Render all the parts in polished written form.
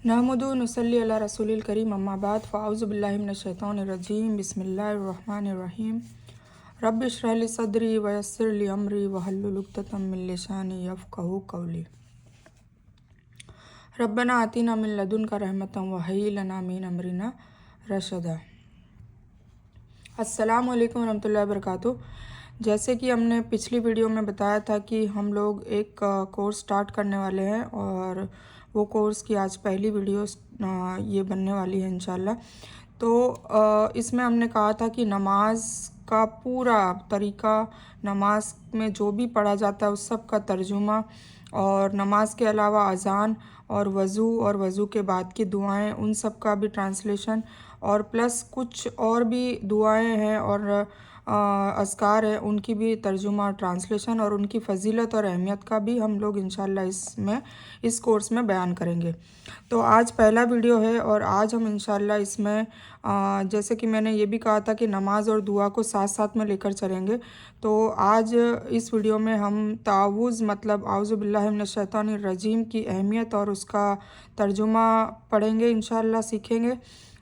नहमदु नसल्ली अला रसूलिल करीम अम्मा बाद फ़ाउज़ु बिल्लाहि मिनश शैतानिर रजीम बिस्मिल्लाहिर रहमानिर रहीम रब्बि इश्रह ली सदरी व यस्सिर ली अमरी वहल्लुल उक़दतम मिन लिसानी यफ़क़हू क़ौली रब्बना आतिना मिन लदुनका रहमतन व हय्यि लना मिन अमरिना रशदा। अस्सलामु अलैकुम वरहमतुल्लाहि वबरकातुहू। जैसे कि हमने पिछली वीडियो में बताया था कि हम लोग एक कोर्स स्टार्ट करने वाले हैं और वो कोर्स की आज पहली वीडियो ये बनने वाली है इंशाल्लाह। तो इसमें हमने कहा था कि नमाज का पूरा तरीका, नमाज में जो भी पढ़ा जाता है उस सब का तर्जुमा, और नमाज के अलावा अज़ान और वज़ू के बाद की दुआएं, उन सब का भी ट्रांसलेशन, और प्लस कुछ और भी दुआएं हैं और अज़कार है, उनकी भी तर्जुमा ट्रांसलेशन, और उनकी फ़जीलत और अहमियत का भी हम लोग इंशाल्लाह इस कोर्स में बयान करेंगे। तो आज पहला वीडियो है और आज हम इंशाल्लाह इसमें जैसे कि मैंने ये भी कहा था कि नमाज और दुआ को साथ साथ में लेकर चलेंगे। तो आज इस वीडियो में हम तावुज़ मतलब आउज़ु बिल्लाहि मिनश शैतानिर रजीम की अहमियत और उसका तर्जुमा पढ़ेंगे इंशाल्लाह, सीखेंगे।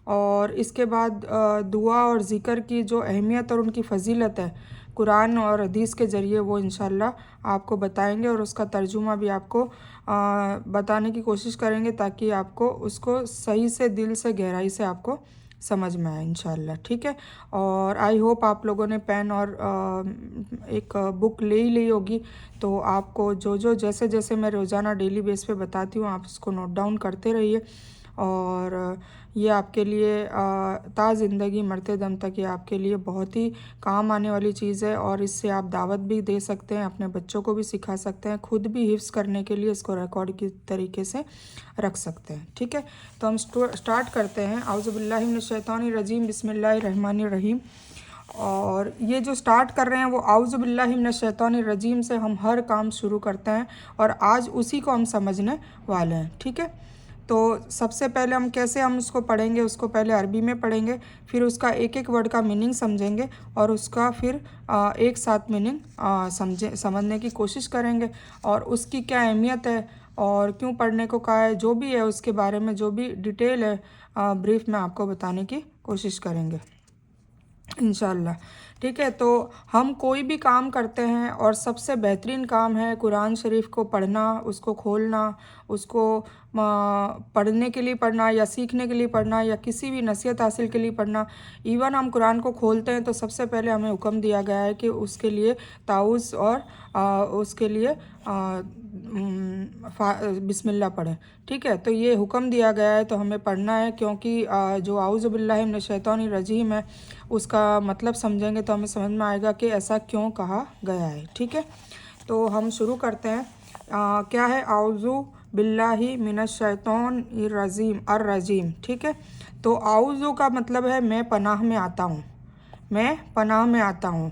और इसके बाद दुआ और ज़िक्र की जो अहमियत और उनकी फ़जीलत है कुरान और हदीस के ज़रिए वो इंशाल्लाह आपको बताएंगे और उसका तर्जुमा भी आपको बताने की कोशिश करेंगे ताकि आपको उसको सही से, दिल से, गहराई से आपको समझ में आए इंशाल्लाह। ठीक है। और आई होप आप लोगों ने पेन और एक बुक ले ही ली होगी, तो आपको जो जो जैसे जैसे मैं रोज़ाना डेली बेस पे बताती हूँ आप उसको नोट डाउन करते रहिए। और ये आपके लिए ता ज़िंदगी मरते दम तक ये आपके लिए बहुत ही काम आने वाली चीज़ है, और इससे आप दावत भी दे सकते हैं, अपने बच्चों को भी सिखा सकते हैं, खुद भी हिफ्ज़ करने के लिए इसको रिकॉर्ड की तरीके से रख सकते हैं। ठीक है। तो हम स्टार्ट करते हैं। आउज़ु बिल्लाहि मिनश शैतानिर रजीम बिस्मिल्लाहिर रहमानिर रहीम। और ये जो स्टार्ट कर रहे हैं वो आउज़ु बिल्लाहि मिनश शैतानिर रजीम से हम हर काम शुरू करते हैं और आज उसी को हम समझने वाले हैं। ठीक है। तो सबसे पहले हम कैसे हम उसको पढ़ेंगे, उसको पहले अरबी में पढ़ेंगे, फिर उसका एक एक वर्ड का मीनिंग समझेंगे और उसका फिर एक साथ मीनिंग समझने की कोशिश करेंगे, और उसकी क्या अहमियत है और क्यों पढ़ने को कहा है, जो भी है उसके बारे में जो भी डिटेल है ब्रीफ में आपको बताने की कोशिश करेंगे इंशाल्लाह। ठीक है। तो हम कोई भी काम करते हैं और सबसे बेहतरीन काम है कुरान शरीफ को पढ़ना, उसको खोलना, उसको पढ़ने के लिए पढ़ना या सीखने के लिए पढ़ना या किसी भी नसीहत हासिल के लिए पढ़ना। इवन हम कुरान को खोलते हैं तो सबसे पहले हमें हुक्म दिया गया है कि उसके लिए ताउज़ और उसके लिए बिस्मिल्लाह पढ़ें। ठीक है। तो ये हुक्म दिया गया है तो हमें पढ़ना है, क्योंकि जो आउज़ु बिल्लाहि मिनश शैतानिर रजीम है उसका मतलब समझेंगे तो हमें समझ में आएगा कि ऐसा क्यों कहा गया है। ठीक है। तो हम शुरू करते हैं। क्या है आउज़ु बिल्लाहि मिनश शैतानिर रजीम, अर रजीम। ठीक है। तो आउज़ु का मतलब है मैं पनाह में आता हूँ, मैं पनाह में आता हूँ।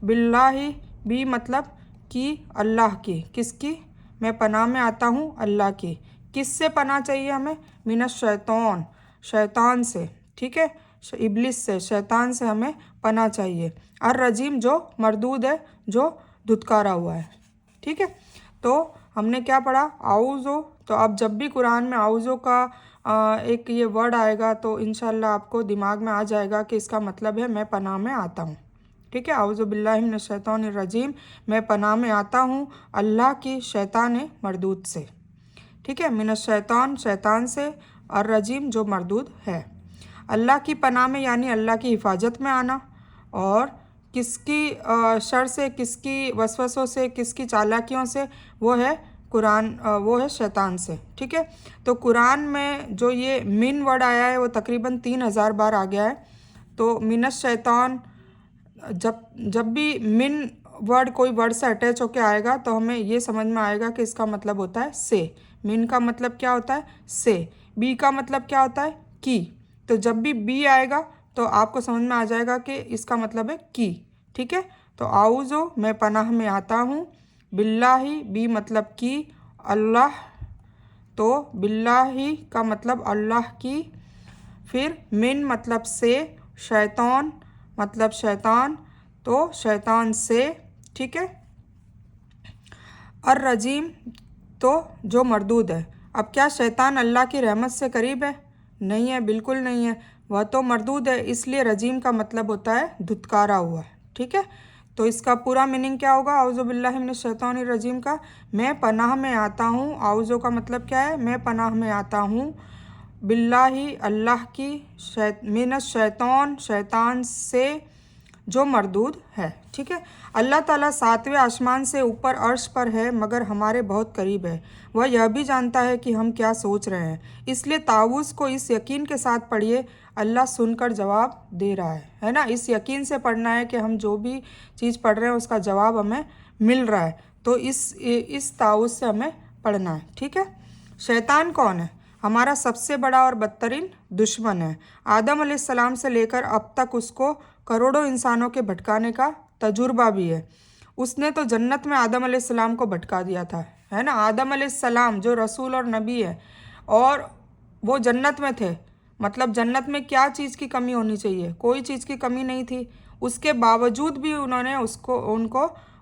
बिल्लाहि भी मतलब कि अल्लाह की, किसकी, मैं पनाह में आता हूँ अल्लाह की। किससे पनाह चाहिए हमें, मिनश शैतान, शैतान से। ठीक है। इब्लिस से, शैतान से हमें पनाह चाहिए। और रजीम जो मरदूद है, जो धुतकारा हुआ है। ठीक है। तो हमने क्या पढ़ा, आउज़ो। तो अब जब भी कुरान में आउज़ो का एक ये वर्ड आएगा तो इंशाल्लाह आपको दिमाग में आ जाएगा कि इसका मतलब है मैं पनाह में आता हूँ। ठीक है। आउज़ु बिल्लाहि मिनश शैतानिर रजीम, मैं पनाह में आता हूँ अल्लाह की शैतान मरदूद से। ठीक है। मिनश शैतान, शैतान से, और रजीम जो मरदूद है। अल्लाह की पनाह में यानी अल्लाह की हिफाजत में आना, और किसकी शर से, किसकी वसवसों से, किसकी चालाकियों से, वो है कुरान, वो है शैतान से। ठीक है। तो कुरान में जो ये मिन वर्ड आया है वो तकरीबन 3000 बार आ गया है। तो मिनश शैतान, जब भी मिन वर्ड कोई वर्ड से अटैच होके आएगा तो हमें ये समझ में आएगा कि इसका मतलब होता है से। मिन का मतलब क्या होता है, से। बी का मतलब क्या होता है, की। तो जब भी बी आएगा तो आपको समझ में आ जाएगा कि इसका मतलब है की। ठीक है। तो आउज़ो मैं पनाह में आता हूँ, बिल्लाही बी मतलब की, अल्लाह, तो बिल्लाही का मतलब अल्लाह की, फिर मिन मतलब से, शैतान मतलब शैतान, तो शैतान से। ठीक है। और रजीम तो जो मरदूद है, अब क्या शैतान अल्लाह की रहमत से करीब है? नहीं है, बिल्कुल नहीं है। वह तो मरदूद है, इसलिए रजीम का मतलब होता है धुतकारा हुआ। ठीक है, तो इसका पूरा मीनिंग क्या होगा आऊज़ु बिल्लाहि मिनश शैतानिर रजीम का? मैं पनाह में आता हूँ। आऊज़ु का मतलब क्या है? मैं पनाह में आता हूँ। बिल्लाहि अल्लाह की, मिनश शैतान शैतान से जो मरदूद है। ठीक है, अल्लाह ताला 7वें आसमान से ऊपर अर्श पर है, मगर हमारे बहुत करीब है। वह यह भी जानता है कि हम क्या सोच रहे हैं, इसलिए ताऊस को इस यकीन के साथ पढ़िए, अल्लाह सुनकर जवाब दे रहा है ना। इस यकीन से पढ़ना है कि हम जो भी चीज़ पढ़ रहे हैं उसका जवाब हमें मिल रहा है, तो इस ताऊस से हमें पढ़ना है। ठीक है, शैतान कौन है? हमारा सबसे बड़ा और बदतरीन दुश्मन है। आदम अलैहिस्सलाम से लेकर अब तक उसको करोड़ों इंसानों के भटकाने का तजुर्बा भी है। उसने तो जन्नत में आदम अलैहिस्सलाम को भटका दिया था, है ना। आदम अलैहिस्सलाम जो रसूल और नबी है, और वो जन्नत में थे, मतलब जन्नत में क्या चीज़ की कमी होनी चाहिए? कोई चीज़ की कमी नहीं थी। उसके बावजूद भी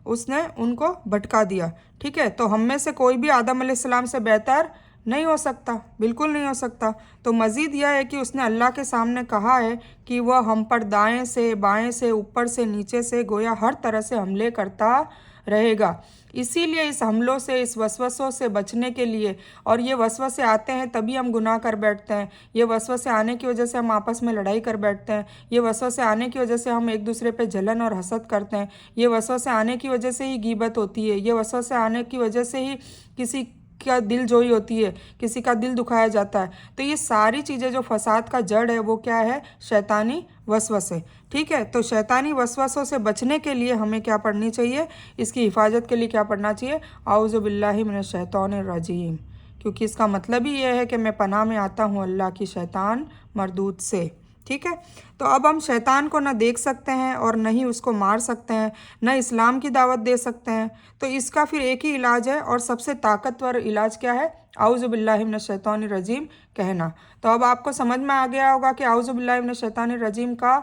उसने उनको भटका दिया। ठीक है, तो हम में से कोई भी आदम अलैहिस्सलाम से बेहतर नहीं हो सकता, बिल्कुल नहीं हो सकता। तो मज़ीद यह है कि उसने अल्लाह के सामने कहा है कि वह हम पर दाएं से बाएं से ऊपर से नीचे से गोया हर तरह से हमले करता रहेगा। इसीलिए इस हमलों से, इस वसवसों से बचने के लिए, और ये वसवसे आते हैं तभी हम गुनाह कर बैठते हैं, ये वसवसे आने की वजह से हम आपस में लड़ाई कर बैठते हैं, ये वसवसे आने की वजह से हम एक दूसरे पे जलन और हसद करते हैं, ये वसवसे आने की वजह से ही गीबत होती है, ये वसवसे आने की वजह से ही किसी का दिल जोई होती है, किसी का दिल दुखाया जाता है। तो ये सारी चीज़ें जो फसाद का जड़ है वो क्या है? शैतानी वसवसे। ठीक है, तो शैतानी वसवसों से बचने के लिए हमें क्या पढ़नी चाहिए? इसकी हिफाजत के लिए क्या पढ़ना चाहिए? आऊज़ु बिल्लाहि मिनश शैतानिर रजीम, क्योंकि इसका मतलब ही यह है कि मैं पनाह में आता हूँ अल्लाह की शैतान मरदूद से। ठीक है, तो अब हम शैतान को न देख सकते हैं और न ही उसको मार सकते हैं, न इस्लाम की दावत दे सकते हैं। तो इसका फिर एक ही इलाज है, और सबसे ताकतवर इलाज क्या है? आऊज़ु बिल्लाहि मिनश शैतानिर रजीम कहना। तो अब आपको समझ में आ गया होगा कि आऊज़ु बिल्लाहि मिनश शैतानिर रजीम का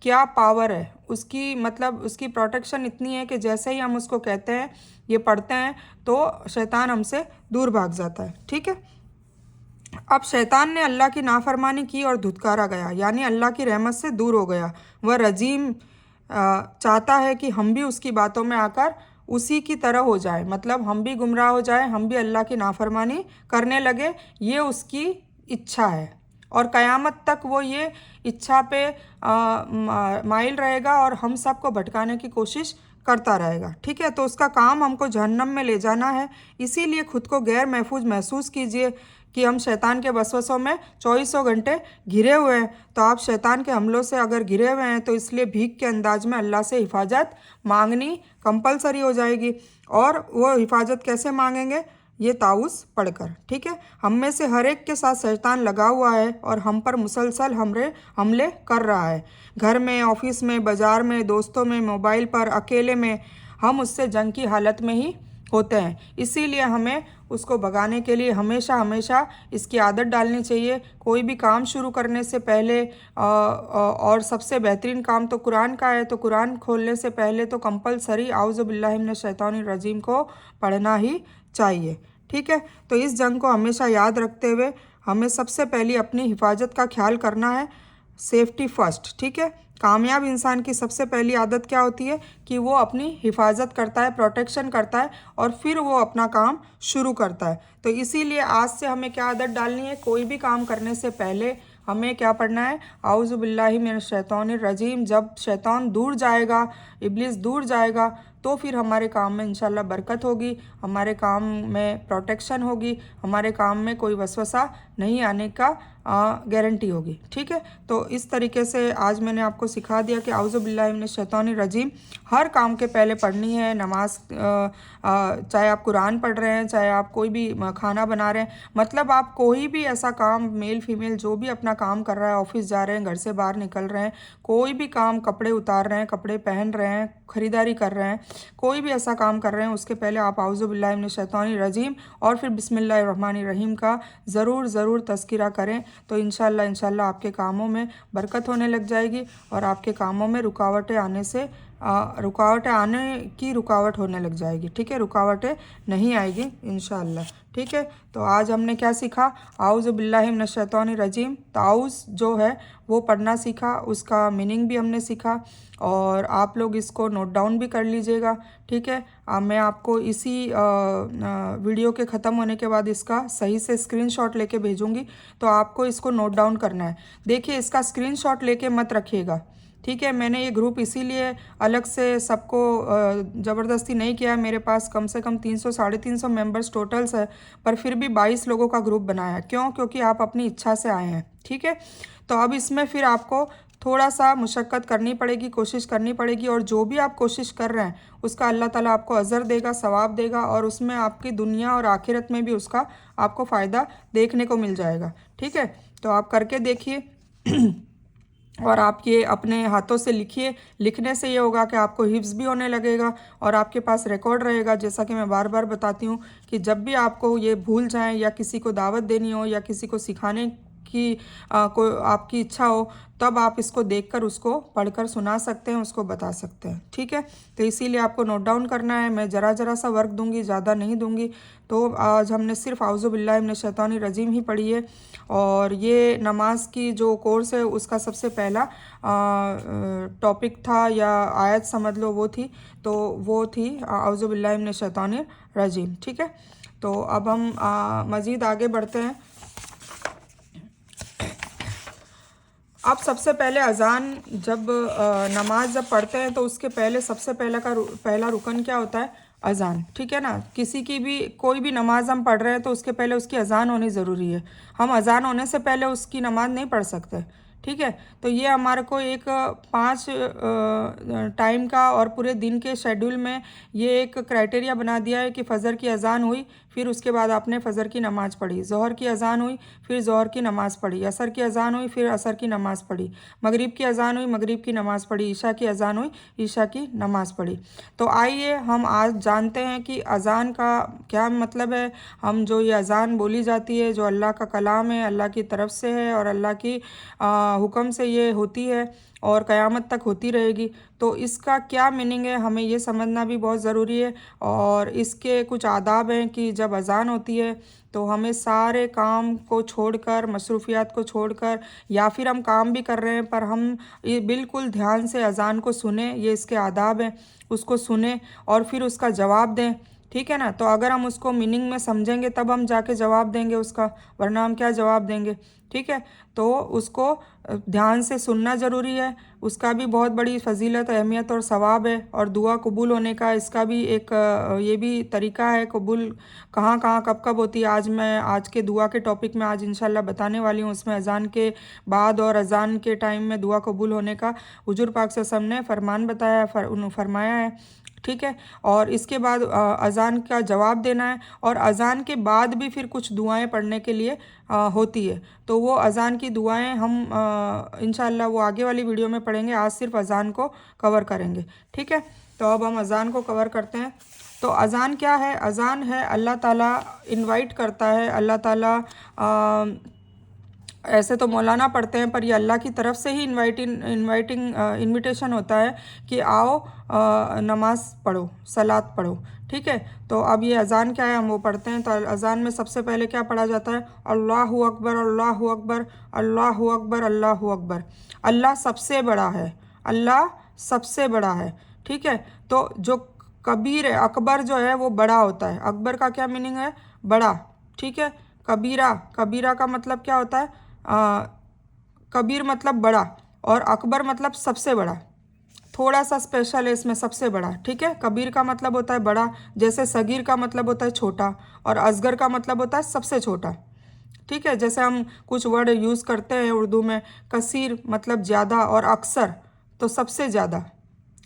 क्या पावर है। उसकी मतलब उसकी प्रोटेक्शन इतनी है कि जैसे ही हम उसको कहते हैं, ये पढ़ते हैं, तो शैतान हमसे दूर भाग जाता है। ठीक है, अब शैतान ने अल्लाह की नाफरमानी की और धुतकारा गया, यानी अल्लाह की रहमत से दूर हो गया। वह रजीम चाहता है कि हम भी उसकी बातों में आकर उसी की तरह हो जाए, मतलब हम भी गुमराह हो जाए, हम भी अल्लाह की नाफरमानी करने लगे। ये उसकी इच्छा है, और क़यामत तक वो ये इच्छा पे माइल रहेगा और हम सबको भटकाने की कोशिश करता रहेगा। ठीक है, तो उसका काम हमको जहन्नम में ले जाना है। इसीलिए खुद को गैर महफूज महसूस कीजिए कि हम शैतान के वसवसों में 24 घंटे घिरे हुए हैं। तो आप शैतान के हमलों से अगर घिरे हुए हैं, तो इसलिए भीख के अंदाज में अल्लाह से हिफाजत मांगनी कंपलसरी हो जाएगी। और वो हिफाजत कैसे मांगेंगे? ये ताऊस पढ़कर। ठीक है, हम में से हर एक के साथ शैतान लगा हुआ है और हम पर मुसलसल हमले कर रहा है। घर में, ऑफिस में, बाज़ार में, दोस्तों में, मोबाइल पर, अकेले में, हम उससे जंग की हालत में ही होते हैं। इसीलिए हमें उसको भगाने के लिए हमेशा इसकी आदत डालनी चाहिए। कोई भी काम शुरू करने से पहले, और सबसे बेहतरीन काम तो कुरान का है, तो कुरान खोलने से पहले तो कंपलसरी आऊज़ु बिल्लाहि मिनश शैतानिर रजीम को पढ़ना ही चाहिए। ठीक है, तो इस जंग को हमेशा याद रखते हुए हमें सबसे पहले अपनी हिफाजत का ख्याल करना है। Safety first. ठीक है, कामयाब इंसान की सबसे पहली आदत क्या होती है? कि वो अपनी हिफाजत करता है, प्रोटेक्शन करता है, और फिर वो अपना काम शुरू करता है। तो इसीलिए आज से हमें क्या आदत डालनी है? कोई भी काम करने से पहले हमें क्या पढ़ना है? आऊज़ु बिल्लाहि मिनश शैतानिर रजीम। जब शैतान दूर जाएगा, इब्लिस दूर जाएगा, तो फिर हमारे काम में इंशाल्लाह बरकत होगी, हमारे काम में प्रोटेक्शन होगी, हमारे काम में कोई वसवसा नहीं आने का गारंटी होगी। ठीक है, तो इस तरीके से आज मैंने आपको सिखा दिया कि आऊज़ु बिल्लाहि मिनश शैतानिर रजीम हर काम के पहले पढ़नी है। नमाज, चाहे आप कुरान पढ़ रहे हैं, चाहे आप कोई भी खाना बना रहे हैं, मतलब आप कोई भी ऐसा काम, मेल फीमेल जो भी अपना काम कर रहा है, ऑफिस जा रहे हैं, घर से बाहर निकल रहे हैं, कोई भी काम, कपड़े उतार रहे हैं, कपड़े पहन रहे हैं, ख़रीदारी कर रहे हैं, कोई भी ऐसा काम कर रहे हैं, उसके पहले आप आऊज़ु बिल्लाहि मिनश शैतानिर रजीम और फिर बिस्मिल्लाहिर रहमानिर रहीम का ज़रूर तज़किरा करें। तो इंशाल्लाह आपके कामों में बरकत होने लग जाएगी और आपके कामों में रुकावटें आने से रुकावटें आने की रुकावट होने लग जाएगी। ठीक है, रुकावटें नहीं आएगी इंशाअल्लाह। ठीक है, तो आज हमने क्या सीखा, आऊज़ु बिल्लाहि मिनश शैतानिर रजीम। तो आऊज़ जो है वो पढ़ना सीखा, उसका मीनिंग भी हमने सीखा और आप लोग इसको नोट डाउन भी कर लीजिएगा। ठीक है, मैं आपको इसी वीडियो के ख़त्म होने के बाद इसका सही से स्क्रीनशॉट लेके भेजूँगी, तो आपको इसको नोट डाउन करना है। देखिए, इसका स्क्रीनशॉट लेके मत रखिएगा। ठीक है, मैंने ये ग्रुप इसीलिए अलग से सबको ज़बरदस्ती नहीं किया। मेरे पास कम से कम 300 साढ़े 300 मेंबर्स टोटल्स है, पर फिर भी 22 लोगों का ग्रुप बनाया। क्यों? क्योंकि आप अपनी इच्छा से आए हैं। ठीक है, तो अब इसमें फिर आपको थोड़ा सा मुशक्क़त करनी पड़ेगी, कोशिश करनी पड़ेगी, और जो भी आप कोशिश कर रहे हैं उसका अल्लाह ताला आपको अज़र देगा, सवाब देगा, और उसमें आपकी दुनिया और आखिरत में भी उसका आपको फ़ायदा देखने को मिल जाएगा। ठीक है, तो आप करके देखिए और आप ये अपने हाथों से लिखिए। लिखने से ये होगा कि आपको हिफ्ज़ भी होने लगेगा और आपके पास रिकॉर्ड रहेगा। जैसा कि मैं बार बार बताती हूँ कि जब भी आपको ये भूल जाएं या किसी को दावत देनी हो या किसी को सिखाने की को आपकी इच्छा हो, तब आप इसको देखकर उसको पढ़कर सुना सकते हैं, उसको बता सकते हैं। ठीक है, तो इसीलिए आपको नोट डाउन करना है। मैं ज़रा ज़रा सा वर्क दूंगी, ज़्यादा नहीं दूंगी। तो आज हमने सिर्फ आऊज़ु बिल्लाहि मिनश शैतानिर रजीम ही पढ़ी है, और ये नमाज की जो कोर्स है उसका सबसे पहला टॉपिक था या आयत समझ लो वो थी, तो वो थी आऊज़ु बिल्लाहि मिनश शैतानिर रजीम। ठीक है, तो अब हम मज़ीद आगे बढ़ते हैं। अब सबसे पहले अज़ान जब नमाज जब पढ़ते हैं तो उसके पहले सबसे पहला रुकन क्या होता है, अज़ान। ठीक है ना, किसी की भी कोई भी नमाज हम पढ़ रहे हैं तो उसके पहले उसकी अज़ान होनी ज़रूरी है। हम अज़ान होने से पहले उसकी नमाज नहीं पढ़ सकते। ठीक है, तो ये हमारे को एक 5 टाइम का और पूरे दिन के शेड्यूल में ये एक क्राइटेरिया बना दिया है कि फ़जर की अज़ान हुई, फिर उसके बाद आपने फ़जर की नमाज़ पढ़ी, ज़ोहर की अज़ान हुई, फिर ज़ोहर की नमाज़ पढ़ी, असर की अज़ान हुई, फिर असर की नमाज़ पढ़ी, मगरिब की अज़ान हुई, मगरिब की नमाज़ पढ़ी, ईशा की अज़ान हुई, ईशा की नमाज़ पढ़ी। तो आइए हम आज जानते हैं कि अज़ान का क्या मतलब है। हम जो ये अज़ान बोली जाती है, जो अल्लाह का कलाम है, अल्लाह की तरफ से है और अल्लाह की हुक्म से ये होती है और क़यामत तक होती रहेगी, तो इसका क्या मीनिंग है हमें ये समझना भी बहुत ज़रूरी है। और इसके कुछ आदाब हैं कि जब अज़ान होती है तो हमें सारे काम को छोड़कर, मसरूफ़ियात को छोड़कर, या फिर हम काम भी कर रहे हैं पर हम ये बिल्कुल ध्यान से अज़ान को सुने, ये इसके आदाब हैं, उसको सुने और फिर उसका जवाब दें। ठीक है ना, तो अगर हम उसको मीनिंग में समझेंगे तब हम जाके जवाब देंगे उसका, वरना हम क्या जवाब देंगे। ठीक है, तो उसको ध्यान से सुनना ज़रूरी है। उसका भी बहुत बड़ी फजीलत, अहमियत और सवाब है। और दुआ कबूल होने का इसका भी एक ये भी तरीका है। कबूल कहाँ कहाँ कब कब होती है, आज मैं आज के दुआ के टॉपिक में आज इंशाल्लाह बताने वाली हूँ। उसमें अज़ान के बाद और अज़ान के टाइम में दुआ कबूल होने का हुजूर पाक सल्लल्लाहु अलैहि वसल्लम ने फरमान बताया, फरमाया है। ठीक है, और इसके बाद अज़ान का जवाब देना है, और अज़ान के बाद भी फिर कुछ दुआएं पढ़ने के लिए होती है। तो वो अज़ान की दुआएं हम इंशाअल्लाह वो आगे वाली वीडियो में पढ़ेंगे। आज सिर्फ अज़ान को कवर करेंगे। ठीक है, तो अब हम अज़ान को कवर करते हैं। तो अज़ान क्या है? अज़ान है अल्लाह ताला इनवाइट करता है। अल्लाह ताला ऐसे तो मौलाना पढ़ते हैं, पर ये अल्लाह की तरफ से ही इनविटेशन होता है कि आओ नमाज पढ़ो, सलात पढ़ो। ठीक है, तो अब ये अज़ान क्या है हम वो पढ़ते हैं। तो अज़ान में सबसे पहले क्या पढ़ा जाता है? अल्लाहु अकबर, अल्लाहु अकबर, अल्लाहु अकबर, अल्लाहु अकबर। अल्लाह सबसे बड़ा है, अल्लाह सबसे बड़ा है। ठीक है, तो जो कबीर है, अकबर जो है वो बड़ा होता है। अकबर का क्या मीनिंग है? बड़ा। ठीक है, कबीरा, कबीरा का मतलब क्या होता है? कबीर मतलब बड़ा, और अकबर मतलब सबसे बड़ा। थोड़ा सा स्पेशल है इसमें, सबसे बड़ा। ठीक है, कबीर का मतलब होता है बड़ा, जैसे सगीर का मतलब होता है छोटा, और असगर का मतलब होता है सबसे छोटा। ठीक है, जैसे हम कुछ वर्ड यूज़ करते हैं उर्दू में, कसीर मतलब ज़्यादा, और अक्सर तो सबसे ज़्यादा।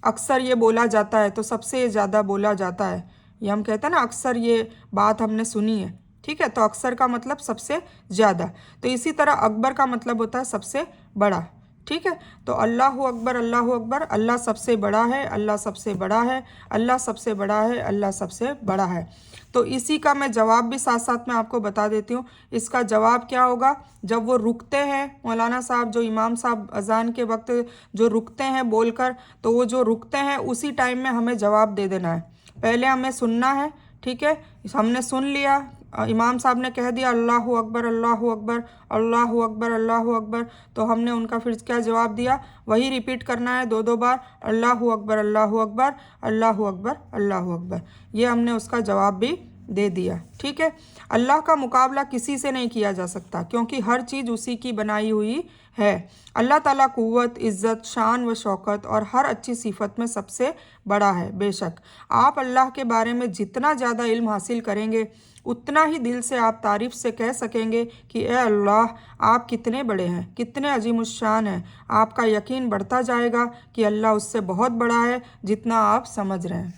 अक्सर ये बोला जाता है तो सबसे ज़्यादा बोला जाता है, ये हम कहते हैं ना, अक्सर ये बात हमने सुनी है। ठीक है, तो अक्सर का मतलब सबसे ज़्यादा। तो इसी तरह अकबर का मतलब होता है सबसे बड़ा। ठीक है। तो अल्लाह अकबर, अल्लाह अकबर, अल्लाह सबसे बड़ा है, अल्लाह सबसे बड़ा है, अल्लाह सबसे बड़ा है, अल्लाह सबसे बड़ा है। तो इसी का मैं जवाब भी साथ साथ में आपको बता देती हूँ। इसका जवाब क्या होगा, जब वो रुकते हैं मौलाना साहब, जो इमाम साहब अजान के वक्त जो रुकते हैं बोलकर, तो वो जो रुकते हैं उसी टाइम में हमें जवाब दे देना है। पहले हमें सुनना है, ठीक है। हमने सुन लिया, इमाम साहब ने कह दिया अल्लाह अकबर, अल्लाह अकबर, अल्लाह अकबर, अल्लाह अकबर, तो हमने उनका फिर क्या जवाब दिया, वही रिपीट करना है 2 बार, अल्लाह अकबर, अल्लाह अकबर, अल्लाह अकबर, अल्लाह अकबर। ये हमने उसका जवाब भी दे दिया, ठीक है। अल्लाह का मुकाबला किसी से नहीं किया जा सकता, क्योंकि हर चीज़ उसी की बनाई हुई है। अल्लाह ताला कुव्वत, इज़्ज़त, शान व शौकत और हर अच्छी सिफत में सबसे बड़ा है। बेशक आप अल्लाह के बारे में जितना ज़्यादा इल्म हासिल करेंगे, उतना ही दिल से आप तारीफ़ से कह सकेंगे कि ए अल्लाह, आप कितने बड़े हैं, कितने अजीमुश्शान हैं। आपका यकीन बढ़ता जाएगा कि अल्लाह उससे बहुत बड़ा है जितना आप समझ रहे हैं,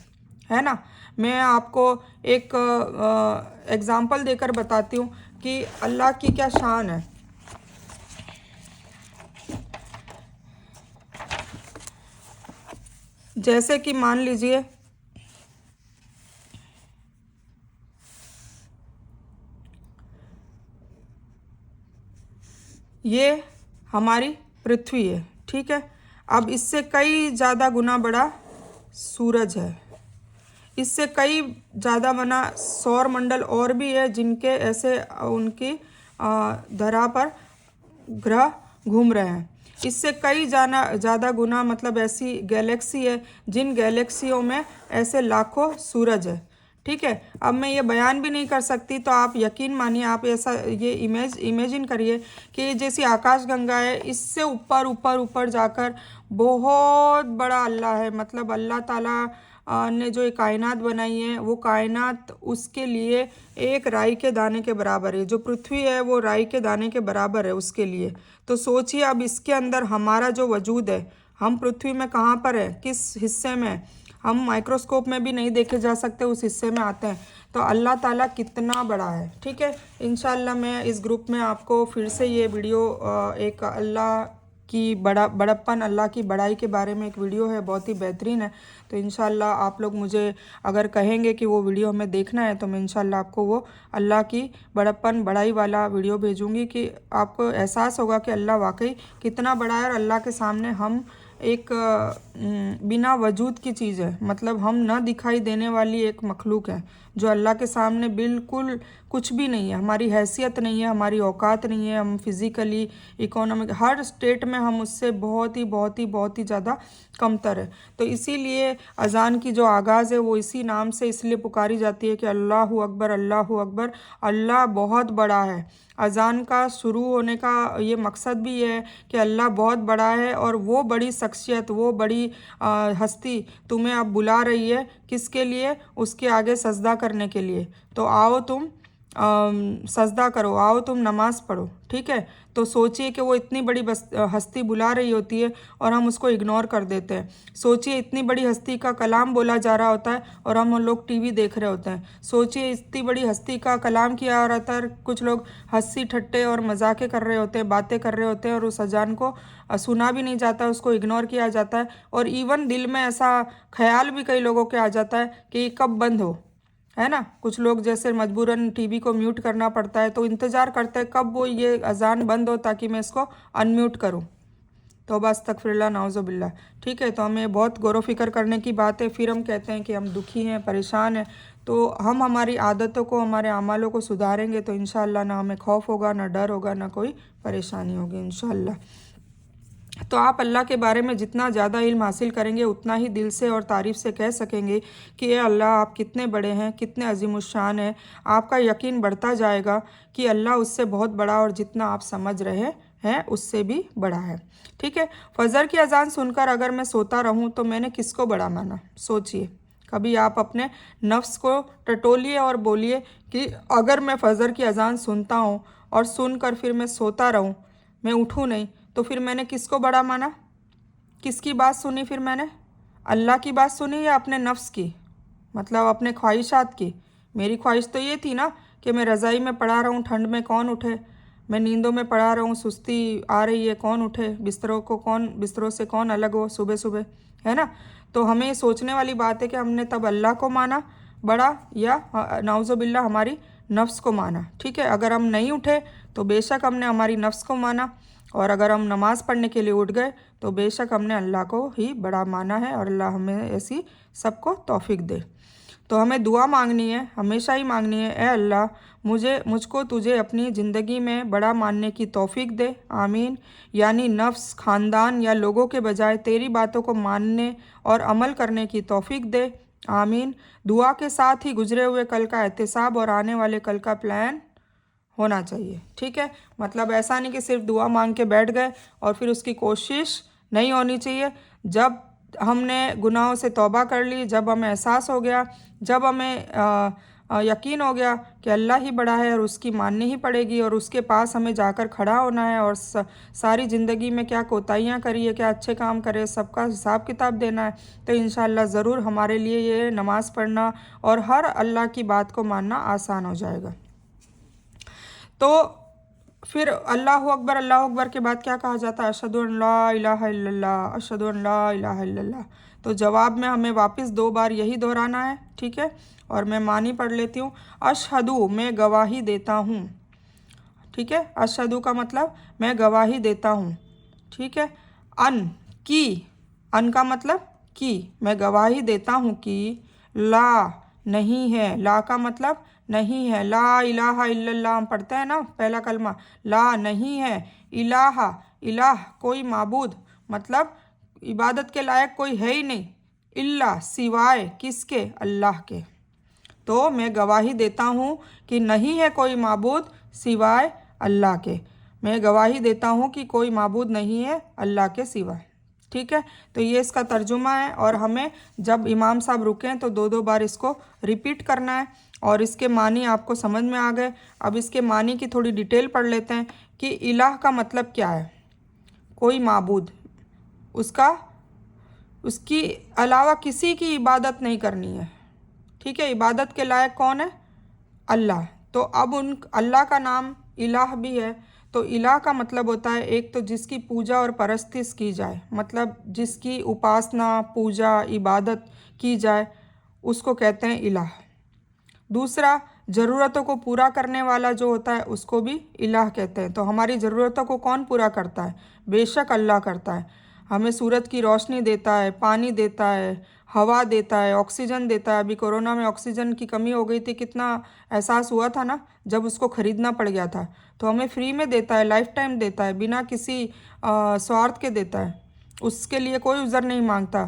है ना। मैं आपको एक एग्ज़ाम्पल देकर बताती हूँ कि अल्लाह की क्या शान है। जैसे कि मान लीजिए ये हमारी पृथ्वी है, ठीक है। अब इससे कई ज़्यादा गुना बड़ा सूरज है, इससे कई ज़्यादा बना सौर मंडल और भी है, जिनके ऐसे उनकी धरा पर ग्रह घूम रहे हैं। इससे कई ज़्यादा गुना मतलब ऐसी गैलेक्सी है, जिन गैलेक्सियों में ऐसे लाखों सूरज है, ठीक है। अब मैं ये बयान भी नहीं कर सकती, तो आप यकीन मानिए, आप ऐसा ये इमेजिन करिए कि जैसी आकाशगंगा है, इससे ऊपर ऊपर ऊपर जाकर बहुत बड़ा अल्लाह है। मतलब अल्लाह ताला ने जो ये कायनात बनाई है, वो कायनात उसके लिए एक राई के दाने के बराबर है। जो पृथ्वी है वो राई के दाने के बराबर है उसके लिए। तो सोचिए अब इसके अंदर हमारा जो वजूद है, हम पृथ्वी में कहाँ पर है, किस हिस्से में, हम माइक्रोस्कोप में भी नहीं देखे जा सकते, उस हिस्से में आते हैं। तो अल्लाह ताला कितना बड़ा है, ठीक है। इंशाल्लाह मैं इस ग्रुप में आपको फिर से ये वीडियो एक अल्लाह की बड़प्पन, अल्लाह की बड़ाई के बारे में एक वीडियो है, बहुत ही बेहतरीन है। तो इंशाल्लाह आप लोग मुझे अगर कहेंगे कि वो वीडियो हमें देखना है, तो मैं इंशाल्लाह आपको वो अल्लाह की बड़प्पन बड़ाई वाला वीडियो भेजूँगी, कि आपको एहसास होगा कि अल्लाह वाकई कितना बड़ा है। और अल्लाह के सामने हम एक बिना वजूद की चीज़ है, मतलब हम न दिखाई देने वाली एक मखलूक है, जो अल्लाह के सामने बिल्कुल कुछ भी नहीं है। हमारी हैसियत नहीं है, हमारी औकात नहीं है, हम फिज़िकली, इकोनॉमिक, हर स्टेट में हम उससे बहुत ही ज़्यादा कमतर है। तो इसीलिए अज़ान की जो आगाज़ है वो इसी नाम से इसलिए पुकारी जाती है कि अल्लाहु अकबर, अल्लाहु अकबर, अल्लाह बहुत बड़ा है। अज़ान का शुरू होने का ये मकसद भी है कि अल्लाह बहुत बड़ा है, और वो बड़ी शख्सियत, वो बड़ी हस्ती तुम्हें अब बुला रही है, किसके लिए, उसके आगे सजदा करने के लिए। तो आओ तुम सजदा करो, आओ तुम नमाज़ पढ़ो, ठीक है। तो सोचिए कि वो इतनी बड़ी हस्ती बुला रही होती है और हम उसको इग्नोर कर देते हैं। सोचिए इतनी बड़ी हस्ती का कलाम बोला जा रहा होता है और हम लोग टीवी देख रहे होते हैं। सोचिए इतनी बड़ी हस्ती का कलाम किया रहता है, कुछ लोग हंसी ठट्टे और मजाके कर रहे होते हैं, बातें कर रहे होते हैं, और उस अजान को सुना भी नहीं जाता, उसको इग्नोर किया जाता है। और इवन दिल में ऐसा ख्याल भी कई लोगों के आ जाता है कि ये कब बंद हो, है ना। कुछ लोग जैसे मजबूरन टीवी को म्यूट करना पड़ता है, तो इंतज़ार करते हैं कब वो ये अजान बंद हो ताकि मैं इसको अनम्यूट करूं। तो बस अस्तगफिरुल्लाह नाउज़ुबिल्लाह, ठीक है। तो हमें बहुत गौर फिक्र करने की बात है। फिर हम कहते हैं कि हम दुखी हैं, परेशान हैं। तो हम हमारी आदतों को, हमारे अमालों को सुधारेंगे तो इंशाअल्लाह ना हमें खौफ होगा, ना डर होगा, ना कोई परेशानी होगी इंशाअल्लाह। तो आप अल्लाह के बारे में जितना ज़्यादा इल्म हासिल करेंगे, उतना ही दिल से और तारीफ़ से कह सकेंगे कि ये अल्लाह, आप कितने बड़े हैं, कितने अज़ीमुश्शान हैं। आपका यकीन बढ़ता जाएगा कि अल्लाह उससे बहुत बड़ा, और जितना आप समझ रहे हैं उससे भी बड़ा है, ठीक है। फ़जर की अज़ान सुनकर अगर मैं सोता रहूं तो मैंने किसको बड़ा माना। सोचिए, कभी आप अपने नफ्स को टटोलिए और बोलिए कि अगर मैं फ़जर की अज़ान सुनता हूँ और सुनकर फिर मैं सोता रहूँ, मैं उठूँ नहीं, तो फिर मैंने किसको बड़ा माना, किसकी बात सुनी फिर मैंने, अल्लाह की बात सुनी या अपने नफ्स की, मतलब अपने ख्वाहिशात की। मेरी ख्वाहिश तो ये थी ना कि मैं रज़ाई में पड़ा रहूँ, ठंड में कौन उठे, मैं नींदों में पड़ा रहूँ, सुस्ती आ रही है, कौन उठे, बिस्तरों से कौन अलग हो सुबह सुबह, है ना। तो हमें सोचने वाली बात है कि हमने तब अल्लाह को माना बड़ा या नाउज़ुबिल्लाह हमारी नफ्स को माना। ठीक है, अगर हम नहीं उठे तो बेशक हमने हमारी नफ्स को माना, और अगर हम नमाज़ पढ़ने के लिए उठ गए तो बेशक हमने अल्लाह को ही बड़ा माना है, और अल्लाह हमें ऐसी सबको तौफीक दे। तो हमें दुआ मांगनी है, हमेशा ही मांगनी है, ए अल्लाह मुझको तुझे अपनी ज़िंदगी में बड़ा मानने की तौफीक दे, आमीन। यानी नफ्स, ख़ानदान या लोगों के बजाय तेरी बातों को मानने और अमल करने की तौफीक दे, आमीन। दुआ के साथ ही गुजरे हुए कल का एहतिसाब और आने वाले कल का प्लान होना चाहिए। ठीक है, मतलब ऐसा नहीं कि सिर्फ दुआ मांग के बैठ गए और फिर उसकी कोशिश नहीं होनी चाहिए। जब हमने गुनाहों से तौबा कर ली, जब हमें एहसास हो गया, जब हमें यकीन हो गया कि अल्लाह ही बड़ा है और उसकी माननी ही पड़ेगी, और उसके पास हमें जाकर खड़ा होना है, और सारी ज़िंदगी में क्या कोताहियाँ करी है, क्या अच्छे काम करे, सबका हिसाब किताब देना है, तो इंशाअल्लाह ज़रूर हमारे लिए ये नमाज़ पढ़ना और हर अल्लाह की बात को मानना आसान हो जाएगा। तो फिर अल्लाह अकबर के बाद क्या कहा जाता है? अशहदु अन ला इलाहा इल्लल्लाह, अशहदु अन ला इलाहा इल्लल्लाह। तो जवाब में हमें वापस 2 बार यही दोहराना है। ठीक है, और मैं मानी पढ़ लेती हूँ। अशहदु, मैं गवाही देता हूँ। ठीक है, अशहदु का मतलब मैं गवाही देता हूँ। ठीक है, अन, की, अन का मतलब की, मैं गवाही देता हूँ कि ला, नहीं है, ला का मतलब नहीं है, ला इलाहा इल्लल्लाह हम पढ़ते हैं ना पहला कलमा, ला नहीं है, इलाहा, इलाह कोई माबूद, मतलब इबादत के लायक कोई है ही नहीं, इल्ला सिवाय किसके? अल्लाह के। तो मैं गवाही देता हूँ कि नहीं है कोई माबूद सिवाय अल्लाह के। मैं गवाही देता हूँ कि कोई माबूद नहीं है अल्लाह के सिवा। ठीक है, तो ये इसका तर्जुमा है, और हमें जब इमाम साहब रुकें तो 2-2 बार इसको रिपीट करना है, और इसके मानी आपको समझ में आ गए। अब इसके मानी की थोड़ी डिटेल पढ़ लेते हैं कि इलाह का मतलब क्या है? कोई माबूद, उसकी अलावा किसी की इबादत नहीं करनी है। ठीक है, इबादत के लायक कौन है? अल्लाह। तो अब उन अल्लाह का नाम इलाह भी है। तो इलाह का मतलब होता है एक तो जिसकी पूजा और परस्तिश की जाए, मतलब जिसकी उपासना, पूजा, इबादत की जाए, उसको कहते हैं इलाह। दूसरा, ज़रूरतों को पूरा करने वाला जो होता है उसको भी इलाह कहते हैं। तो हमारी ज़रूरतों को कौन पूरा करता है? बेशक अल्लाह करता है। हमें सूरज की रोशनी देता है, पानी देता है, हवा देता है, ऑक्सीजन देता है। अभी कोरोना में ऑक्सीजन की कमी हो गई थी, कितना एहसास हुआ था ना, जब उसको ख़रीदना पड़ गया था। तो हमें फ्री में देता है, लाइफ टाइम देता है, बिना किसी स्वार्थ के देता है, उसके लिए कोई उज़र नहीं मांगता।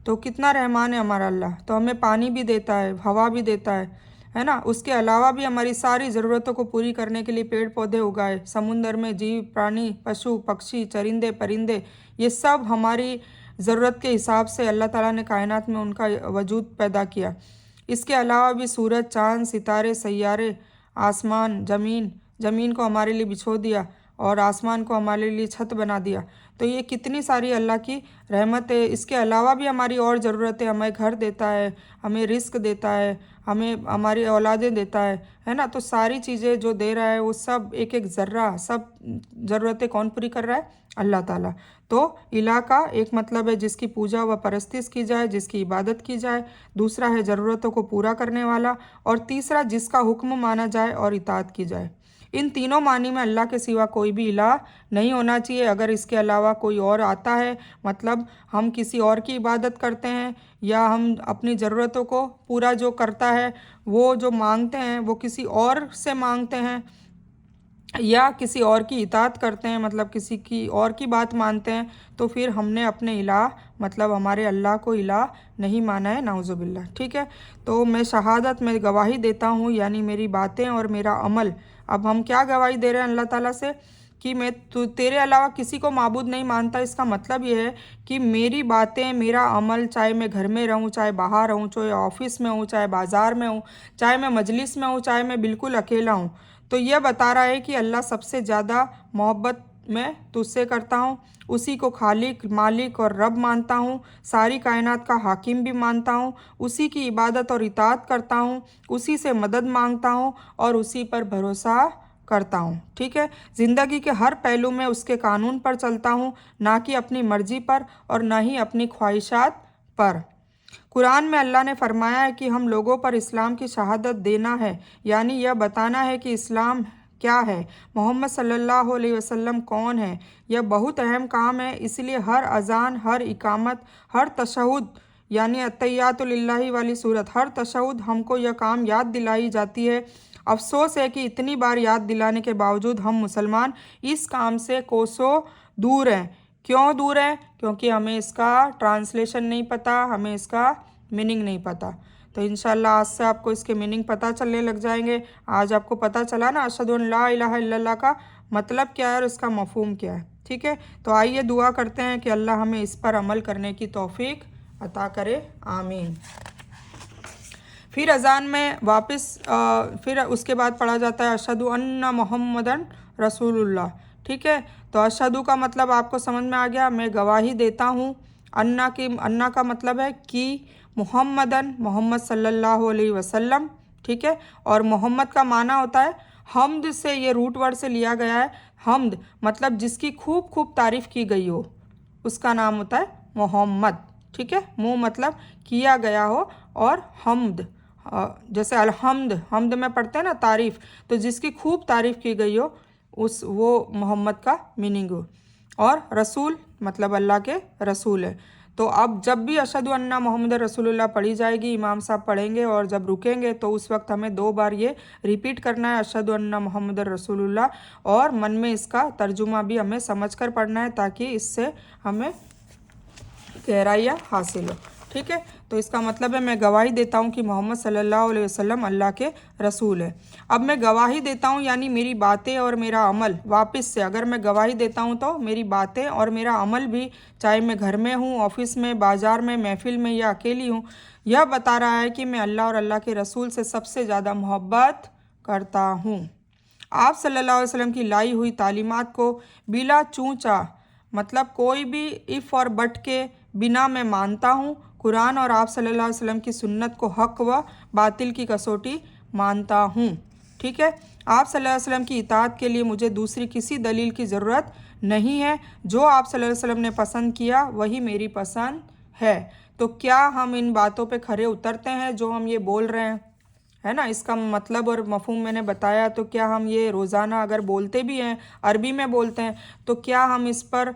तो कितना रहमान है हमारा अल्लाह। तो हमें पानी भी देता है, हवा भी देता है ना। उसके अलावा भी हमारी सारी ज़रूरतों को पूरी करने के लिए पेड़ पौधे उगाए, समुंदर में जीव, प्राणी, पशु पक्षी, चरिंदे परिंदे, ये सब हमारी ज़रूरत के हिसाब से अल्लाह ताला ने कायनात में उनका वजूद पैदा किया। इसके अलावा भी सूरज, चाँद, सितारे, सैयारे, आसमान, ज़मीन को हमारे लिए बिछो दिया, और आसमान को हमारे लिए छत बना दिया। तो ये कितनी सारी अल्लाह की रहमत है। इसके अलावा भी हमारी और ज़रूरतें, हमें घर देता है, हमें रिस्क देता है, हमें हमारी औलादें देता है ना। तो सारी चीज़ें जो दे रहा है वो सब एक एक ज़र्रा, सब ज़रूरतें कौन पूरी कर रहा है? अल्लाह ताला। तो इलाह का एक मतलब है जिसकी पूजा व परस्तिश की जाए, जिसकी इबादत की जाए। दूसरा है ज़रूरतों को पूरा करने वाला, और तीसरा जिसका हुक्म माना जाए और इताअत की जाए। इन तीनों मानी में अल्लाह के सिवा कोई भी इलाह नहीं होना चाहिए। अगर इसके अलावा कोई और आता है, मतलब हम किसी और की इबादत करते हैं, या हम अपनी ज़रूरतों को पूरा जो करता है वो जो मांगते हैं वो किसी और से मांगते हैं, या किसी और की इताअत करते हैं, मतलब किसी की और की बात मानते हैं, तो फिर हमने अपने इलाह, मतलब हमारे अल्लाह को इलाह नहीं माना है, नाउज़ुबिल्लाह। ठीक है, तो मैं शहादत में गवाही देता हूँ, यानी मेरी बातें और मेरा अमल। अब हम क्या गवाही दे रहे हैं अल्लाह ताला से? कि मैं तेरे अलावा किसी को माबूद नहीं मानता। इसका मतलब ये है कि मेरी बातें, मेरा अमल, चाहे मैं घर में रहूँ, चाहे बाहर रहूँ, चाहे ऑफिस में हूँ, चाहे बाज़ार में हूँ, चाहे मैं मजलिस में हूँ, चाहे मैं बिल्कुल अकेला हूँ, तो यह बता रहा है कि अल्लाह सबसे ज़्यादा मोहब्बत मैं तुझसे करता हूँ। उसी को खालिक, मालिक और रब मानता हूँ, सारी कायनात का हाकिम भी मानता हूँ। उसी की इबादत और इताअत करता हूँ, उसी से मदद मांगता हूँ, और उसी पर भरोसा करता हूँ। ठीक है, ज़िंदगी के हर पहलू में उसके कानून पर चलता हूँ, ना कि अपनी मर्जी पर और ना ही अपनी ख्वाहिशात पर। कुरान में अल्लाह ने फरमाया है कि हम लोगों पर इस्लाम की शहादत देना है, यानी यह बताना है कि इस्लाम क्या है, मोहम्मद सल्लल्लाहु अलैहि वसल्लम कौन है। यह बहुत अहम काम है, इसलिए हर अजान, हर इकामत, हर तशहुद यानी अत्तहियातुलिल्लाहि वाली सूरत, हर तशहुद हमको यह काम याद दिलाई जाती है। अफसोस है कि इतनी बार याद दिलाने के बावजूद हम मुसलमान इस काम से कोसों दूर हैं। क्यों दूर हैं? क्योंकि हमें इसका ट्रांसलेशन नहीं पता, हमें इसका मीनिंग नहीं पता। तो इंशाल्लाह आज से आपको इसके मीनिंग पता चलने लग जाएंगे। आज आपको पता चला ना अशहदु अन ला इलाहा इल्लल्लाह का मतलब क्या है और इसका मफहूम क्या है। ठीक है, तो आइए दुआ करते हैं कि अल्लाह हमें इस पर अमल करने की तौफीक अता करे, आमीन। फिर अजान में वापस फिर उसके बाद पढ़ा जाता है अशहदु अन्ना मोहम्मदन रसूलुल्लाह। ठीक है, तो अशहदु का मतलब आपको समझ में आ गया, मैं गवाही देता हूँ। अन्ना का मतलब है कि, मुहम्मदन मोहम्मद सल्लल्लाहु अलैहि वसल्लम। ठीक है, और मोहम्मद का माना होता है हम्द से, ये रूट वर्ड से लिया गया है। हम्द मतलब जिसकी खूब खूब तारीफ की गई हो, उसका नाम होता है मोहम्मद। ठीक है, मुँह मतलब किया गया हो, और हम्द जैसे अलहम्द, हमद में पढ़ते हैं ना तारीफ़, तो जिसकी खूब तारीफ़ की गई हो वो मोहम्मद का मीनिंग हो। और रसूल मतलब अल्लाह के रसूल है। तो अब जब भी अशहदु अन्ना मोहम्मद रसूलुल्लाह पढ़ी जाएगी, इमाम साहब पढ़ेंगे और जब रुकेंगे तो उस वक्त हमें 2 बार ये रिपीट करना है अशहदु अन्ना मोहम्मद रसूलुल्लाह, और मन में इसका तर्जुमा भी हमें समझ कर पढ़ना है ताकि इससे हमें गहराइयाँ हासिल हो। ठीक है, तो इसका मतलब है मैं गवाही देता हूँ कि मोहम्मद सल्लल्लाहु अलैहि वसल्लम अल्लाह के रसूल है। अब मैं गवाही देता हूँ यानी मेरी बातें और मेरा अमल, वापस से अगर मैं गवाही देता हूँ तो मेरी बातें और मेरा अमल भी, चाहे मैं घर में हूँ, ऑफिस में, बाज़ार में, महफिल में या अकेली हूँ, यह बता रहा है कि मैं अल्लाह और अल्लाह के रसूल से सबसे ज़्यादा मोहब्बत करता हूँ। आप सल्लल्लाहु अलैहि वसल्लम की लाई हुई तालीमात को बिला चूंचा मतलब कोई भी इफ़ और बट के बिना मैं मानता हूँ। कुरान और आप सल्लल्लाहु अलैहि वसल्लम की सुन्नत को हक व बातिल की कसौटी मानता हूँ। ठीक है, आप सल्लल्लाहु अलैहि वसल्लम की इताअत के लिए मुझे दूसरी किसी दलील की ज़रूरत नहीं है। जो आप सल्लल्लाहु अलैहि वसल्लम ने पसंद किया वही मेरी पसंद है। तो क्या हम इन बातों पे खरे उतरते हैं जो हम ये बोल रहे हैं, है ना? इसका मतलब और मफहूम मैंने बताया। तो क्या हम ये रोज़ाना अगर बोलते भी हैं, अरबी में बोलते हैं, तो क्या हम इस पर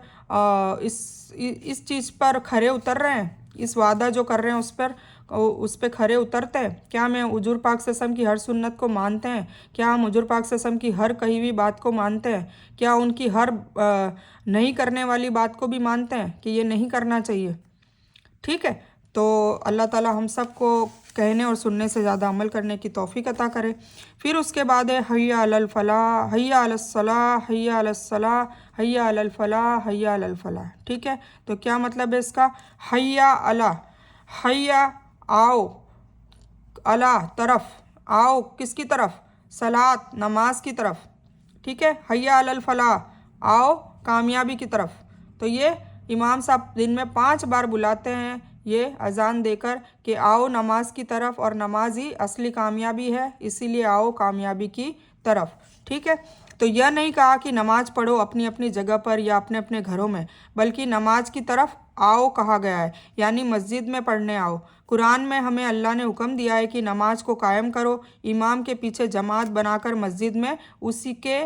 इस चीज़ पर खरे उतर रहे हैं? इस वादा जो कर रहे हैं उस पर खरे उतरते हैं? क्या हम हुजूर पाक सल्लल्लाहु अलैहि वसल्लम की हर सुन्नत को मानते हैं? क्या हम हुजूर पाक सल्लल्लाहु अलैहि वसल्लम की हर कही हुई बात को मानते हैं? क्या उनकी हर नहीं करने वाली बात को भी मानते हैं कि ये नहीं करना चाहिए? ठीक है, तो अल्लाह ताला हम सबको कहने और सुनने से ज़्यादा अमल करने की तौफीक अता करे। फिर उसके बाद है हय्या अलल फलाह, हय्या अलस सलाह, हय्या अलस सलाह, हय्या अलल फलाह, हय्या अलल फलाह। ठीक है, तो क्या मतलब है इसका? हय्या अला, हय्या आओ, अला तरफ, आओ किसकी तरफ? सलात नमाज की तरफ। ठीक है, हय्या अलल फलाह आओ कामयाबी की तरफ। तो ये इमाम साहब दिन में 5 बार बुलाते हैं ये अजान देकर कि आओ नमाज की तरफ, और नमाज ही असली कामयाबी है, इसीलिए आओ कामयाबी की तरफ। ठीक है, तो यह नहीं कहा कि नमाज पढ़ो अपनी अपनी जगह पर या अपने अपने घरों में, बल्कि नमाज की तरफ आओ कहा गया है, यानी मस्जिद में पढ़ने आओ। कुरान में हमें अल्लाह ने हुक्म दिया है कि नमाज को कायम करो, इमाम के पीछे जमात बनाकर मस्जिद में उसी के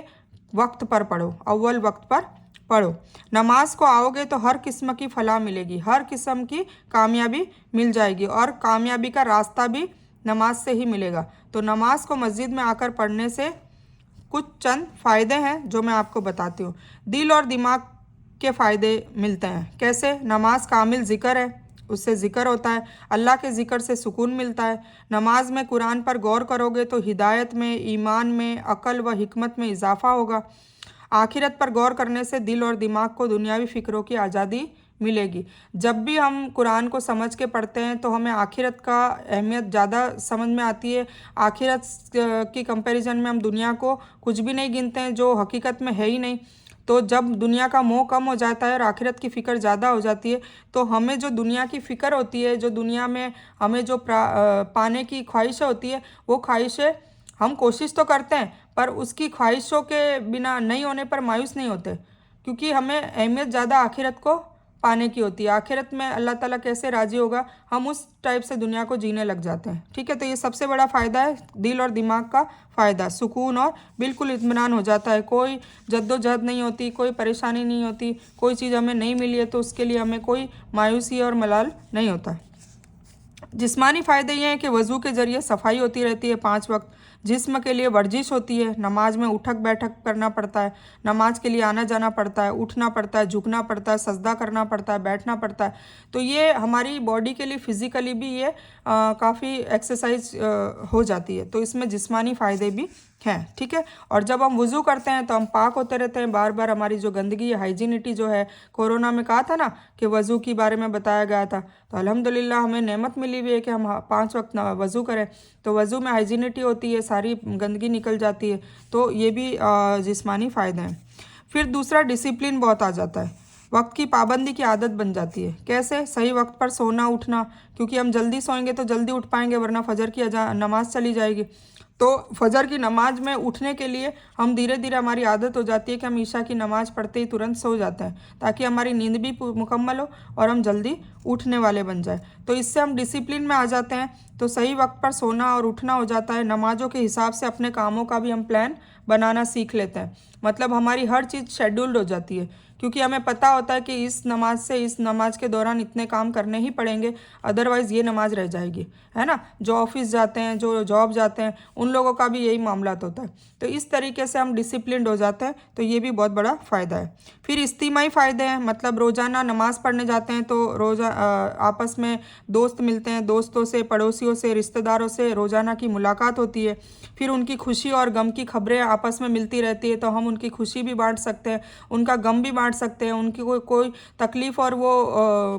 वक्त पर पढ़ो, अव्वल वक्त पर पढ़ो। नमाज को आओगे तो हर किस्म की फलाह मिलेगी, हर किस्म की कामयाबी मिल जाएगी, और कामयाबी का रास्ता भी नमाज से ही मिलेगा। तो नमाज को मस्जिद में आकर पढ़ने से कुछ चंद फ़ायदे हैं जो मैं आपको बताती हूँ। दिल और दिमाग के फ़ायदे मिलते हैं। कैसे? नमाज कामिल ज़िक्र है, उससे ज़िक्र होता है, अल्लाह के ज़िक्र से सुकून मिलता है। नमाज में कुरान पर गौर करोगे तो हिदायत में, ईमान में, अक़ल व हिकमत में इजाफ़ा होगा। आखिरत पर गौर करने से दिल और दिमाग को दुनियावी फ़िक्रों की आज़ादी मिलेगी। जब भी हम कुरान को समझ के पढ़ते हैं तो हमें आखिरत का अहमियत ज़्यादा समझ में आती है। आखिरत की कंपैरिजन में हम दुनिया को कुछ भी नहीं गिनते हैं जो हकीकत में है ही नहीं। तो जब दुनिया का मोह कम हो जाता है और आखिरत की फ़िक्र ज़्यादा हो जाती है, तो हमें जो दुनिया की फ़िक्र होती है, जो दुनिया में हमें जो पाने की ख्वाहिशें होती है, वो ख्वाहिशें हम कोशिश तो करते हैं पर उसकी ख्वाहिशों के बिना नहीं होने पर मायूस नहीं होते, क्योंकि हमें अहमियत ज़्यादा आखिरत को पाने की होती है। आखिरत में अल्लाह ताला कैसे राज़ी होगा, हम उस टाइप से दुनिया को जीने लग जाते हैं। ठीक है, तो ये सबसे बड़ा फ़ायदा है, दिल और दिमाग का फ़ायदा, सुकून और बिल्कुल इत्मीनान हो जाता है। कोई जद्दोजहद नहीं होती, कोई परेशानी नहीं होती, कोई चीज़ हमें नहीं मिली है तो उसके लिए हमें कोई मायूसी और मलाल नहीं होता। जिस्मानी फ़ायदे ये हैं कि वज़ू के ज़रिए सफाई होती रहती है 5 वक्त, जिस्म के लिए वर्जिश होती है, नमाज में उठक बैठक करना पड़ता है, नमाज के लिए आना जाना पड़ता है, उठना पड़ता है, झुकना पड़ता है, सजदा करना पड़ता है, बैठना पड़ता है। तो ये हमारी बॉडी के लिए फ़िज़िकली भी ये काफ़ी एक्सरसाइज हो जाती है, तो इसमें जिस्मानी फ़ायदे भी हैं। ठीक है, और जब हम वज़ू करते हैं तो हम पाक होते रहते हैं, बार बार हमारी जो गंदगी है, हाइजीनिटी जो है, कोरोना में कहा था ना कि वज़ू के बारे में बताया गया था, तो अल्हम्दुलिल्लाह हमें नेमत मिली हुई है कि हम 5 वक्त वज़ू करें, तो वज़ू में हाइजीनिटी होती है, सारी गंदगी निकल जाती है, तो ये भी जिस्मानी फ़ायदे हैं। फिर दूसरा, डिसिप्लिन बहुत आ जाता है, वक्त की पाबंदी की आदत बन जाती है। कैसे? सही वक्त पर सोना उठना, क्योंकि हम जल्दी सोएंगे तो जल्दी उठ पाएंगे, वरना फजर की नमाज चली जाएगी। तो फजर की नमाज में उठने के लिए हम धीरे धीरे, हमारी आदत हो जाती है कि हम ईशा की नमाज पढ़ते ही तुरंत सो जाते हैं, ताकि हमारी नींद भी मुकम्मल हो और हम जल्दी उठने वाले बन जाए। तो इससे हम डिसिप्लिन में आ जाते हैं, तो सही वक्त पर सोना और उठना हो जाता है। नमाजों के हिसाब से अपने कामों का भी हम प्लान बनाना सीख लेते हैं, मतलब हमारी हर चीज़ शेड्यूल्ड हो जाती है, क्योंकि हमें पता होता है कि इस नमाज से इस नमाज के दौरान इतने काम करने ही पड़ेंगे, अदरवाइज़ ये नमाज रह जाएगी, है ना। जो ऑफिस जाते हैं, जो जॉब जाते हैं, उन लोगों का भी यही मामला होता है। तो इस तरीके से हम डिसिप्लिन्ड हो जाते हैं, तो ये भी बहुत बड़ा फ़ायदा है। फिर इज्तिमाई फ़ायदे हैं, मतलब रोज़ाना नमाज़ पढ़ने जाते हैं तो आपस में दोस्त मिलते हैं, दोस्तों से, पड़ोसियों से, रिश्तेदारों से रोज़ाना की मुलाकात होती है। फिर उनकी खुशी और गम की खबरें आपस में मिलती रहती है, तो हम उनकी खुशी भी बांट सकते हैं, उनका गम भी बांट सकते हैं। उनकी कोई तकलीफ़ और वो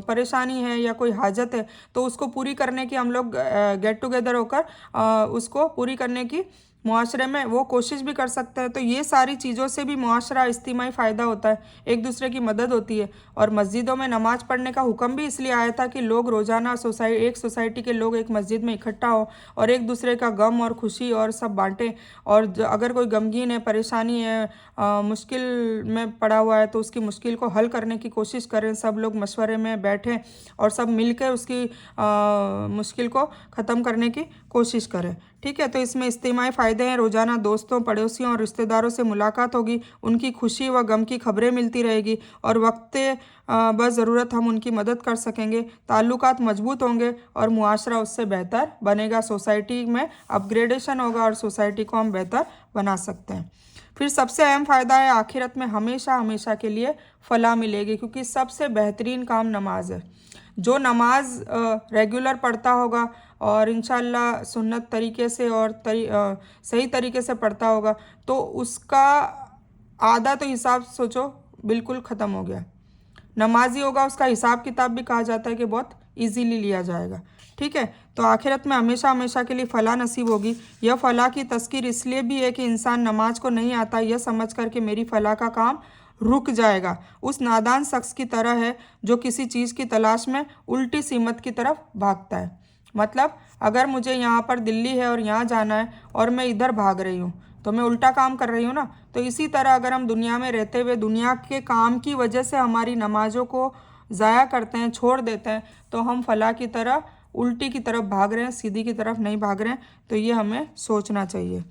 परेशानी है या कोई हाजत है, तो उसको पूरी करने की हम लोग गेट टुगेदर होकर उसको पूरी करने की मुआशरे में वो कोशिश भी कर सकते हैं। तो ये सारी चीज़ों से भी मुआशरा इज्तिमाई फ़ायदा होता है, एक दूसरे की मदद होती है। और मस्जिदों में नमाज़ पढ़ने का हुक्म भी इसलिए आया था कि लोग रोज़ाना एक सोसाइटी के लोग एक मस्जिद में इकट्ठा हो और एक दूसरे का गम और खुशी और सब बांटें। और अगर कोई गमगीन है, परेशानी है, मुश्किल में पड़ा हुआ है, तो उसकी मुश्किल को हल करने की कोशिश करें, सब लोग मशवरे में बैठें और सब मिलकर उसकी मुश्किल को ख़त्म करने की कोशिश करें। ठीक है, तो इसमें इज्तिमाई फ़ायदे हैं, रोज़ाना दोस्तों, पड़ोसियों और रिश्तेदारों से मुलाकात होगी, उनकी खुशी व गम की खबरें मिलती रहेगी और वक्त बस ज़रूरत हम उनकी मदद कर सकेंगे, ताल्लुकात मजबूत होंगे और मुआशरा उससे बेहतर बनेगा, सोसाइटी में अपग्रेडेशन होगा और सोसाइटी को हम बेहतर बना सकते हैं। फिर सबसे अहम फ़ायदा है, आखिरत में हमेशा हमेशा के लिए फ़लाह मिलेगी, क्योंकि सबसे बेहतरीन काम नमाज है। जो नमाज रेगुलर पढ़ता होगा और इंशाल्लाह सुन्नत तरीके से और सही तरीके से पढ़ता होगा, तो उसका आधा तो हिसाब सोचो बिल्कुल ख़त्म हो गया। नमाजी होगा, उसका हिसाब किताब भी कहा जाता है कि बहुत इजीली लिया जाएगा। ठीक है, तो आखिरत में हमेशा हमेशा के लिए फ़लाह नसीब होगी। यह फ़लाह की तज़कीर इसलिए भी है कि इंसान नमाज को नहीं आता यह समझ कर कि मेरी फ़लाह का काम रुक जाएगा, उस नादान शख्स की तरह है जो किसी चीज़ की तलाश में उल्टी सीमत की तरफ भागता है। मतलब अगर मुझे यहाँ पर दिल्ली है और यहाँ जाना है और मैं इधर भाग रही हूँ, तो मैं उल्टा काम कर रही हूँ ना। तो इसी तरह अगर हम दुनिया में रहते हुए दुनिया के काम की वजह से हमारी नमाज़ों को ज़ाया करते हैं, छोड़ देते हैं, तो हम फ़लाह की तरह उल्टी की तरफ भाग रहे हैं, सीधी की तरफ नहीं भाग रहे हैं। तो ये हमें सोचना चाहिए।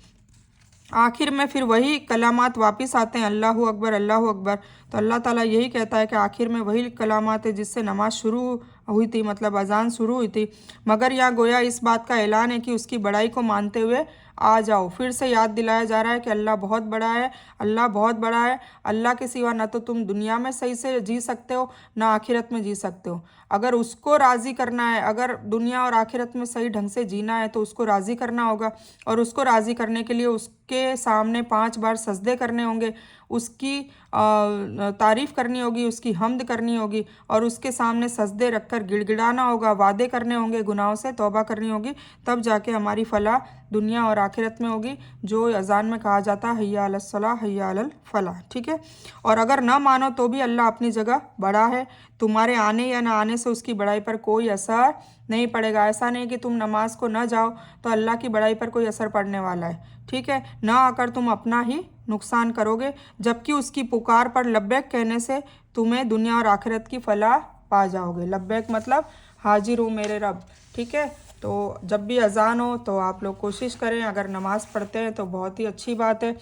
आखिर में फिर वही कलामात वापस आते हैं, अल्लाहु अकबर, अल्लाहु अकबर। तो अल्लाह ताला यही कहता है कि आखिर में वही कलामात है जिससे नमाज शुरू हुई थी, मतलब अजान शुरू हुई थी। मगर यहाँ गोया इस बात का ऐलान है कि उसकी बड़ाई को मानते हुए आ जाओ। फिर से याद दिलाया जा रहा है कि अल्लाह बहुत बड़ा है, अल्लाह बहुत बड़ा है। अल्लाह के सिवा ना तो तुम दुनिया में सही से जी सकते हो, ना आखिरत में जी सकते हो। अगर उसको राज़ी करना है, अगर दुनिया और आखिरत में सही ढंग से जीना है, तो उसको राज़ी करना होगा। और उसको राज़ी करने के लिए उसके सामने 5 बार सजदे करने होंगे, उसकी तारीफ़ करनी होगी, उसकी हम्द करनी होगी और उसके सामने सजदे रखकर गिड़गिड़ाना होगा, वादे करने होंगे, गुनाहों से तौबा करनी होगी, तब जाके हमारी फलाह दुनिया और आखिरत में होगी, जो अजान में कहा जाता है हय्या अलस सलाह हय्या अलल फलाह। ठीक है। और अगर ना मानो तो भी अल्लाह अपनी जगह बड़ा है, तुम्हारे आने या ना आने से उसकी बड़ाई पर कोई असर नहीं पड़ेगा। ऐसा नहीं कि तुम नमाज को ना जाओ तो अल्लाह की बड़ाई पर कोई असर पड़ने वाला है। ठीक है। ना आकर तुम अपना ही नुकसान करोगे, जबकि उसकी पुकार पर लब्बैक कहने से तुम्हें दुनिया और आखिरत की फलाह पा जाओगे। लब्बैक मतलब हाजिर हूँ मेरे रब। ठीक है। तो जब भी अजान हो तो आप लोग कोशिश करें, अगर नमाज़ पढ़ते हैं तो बहुत ही अच्छी बात है,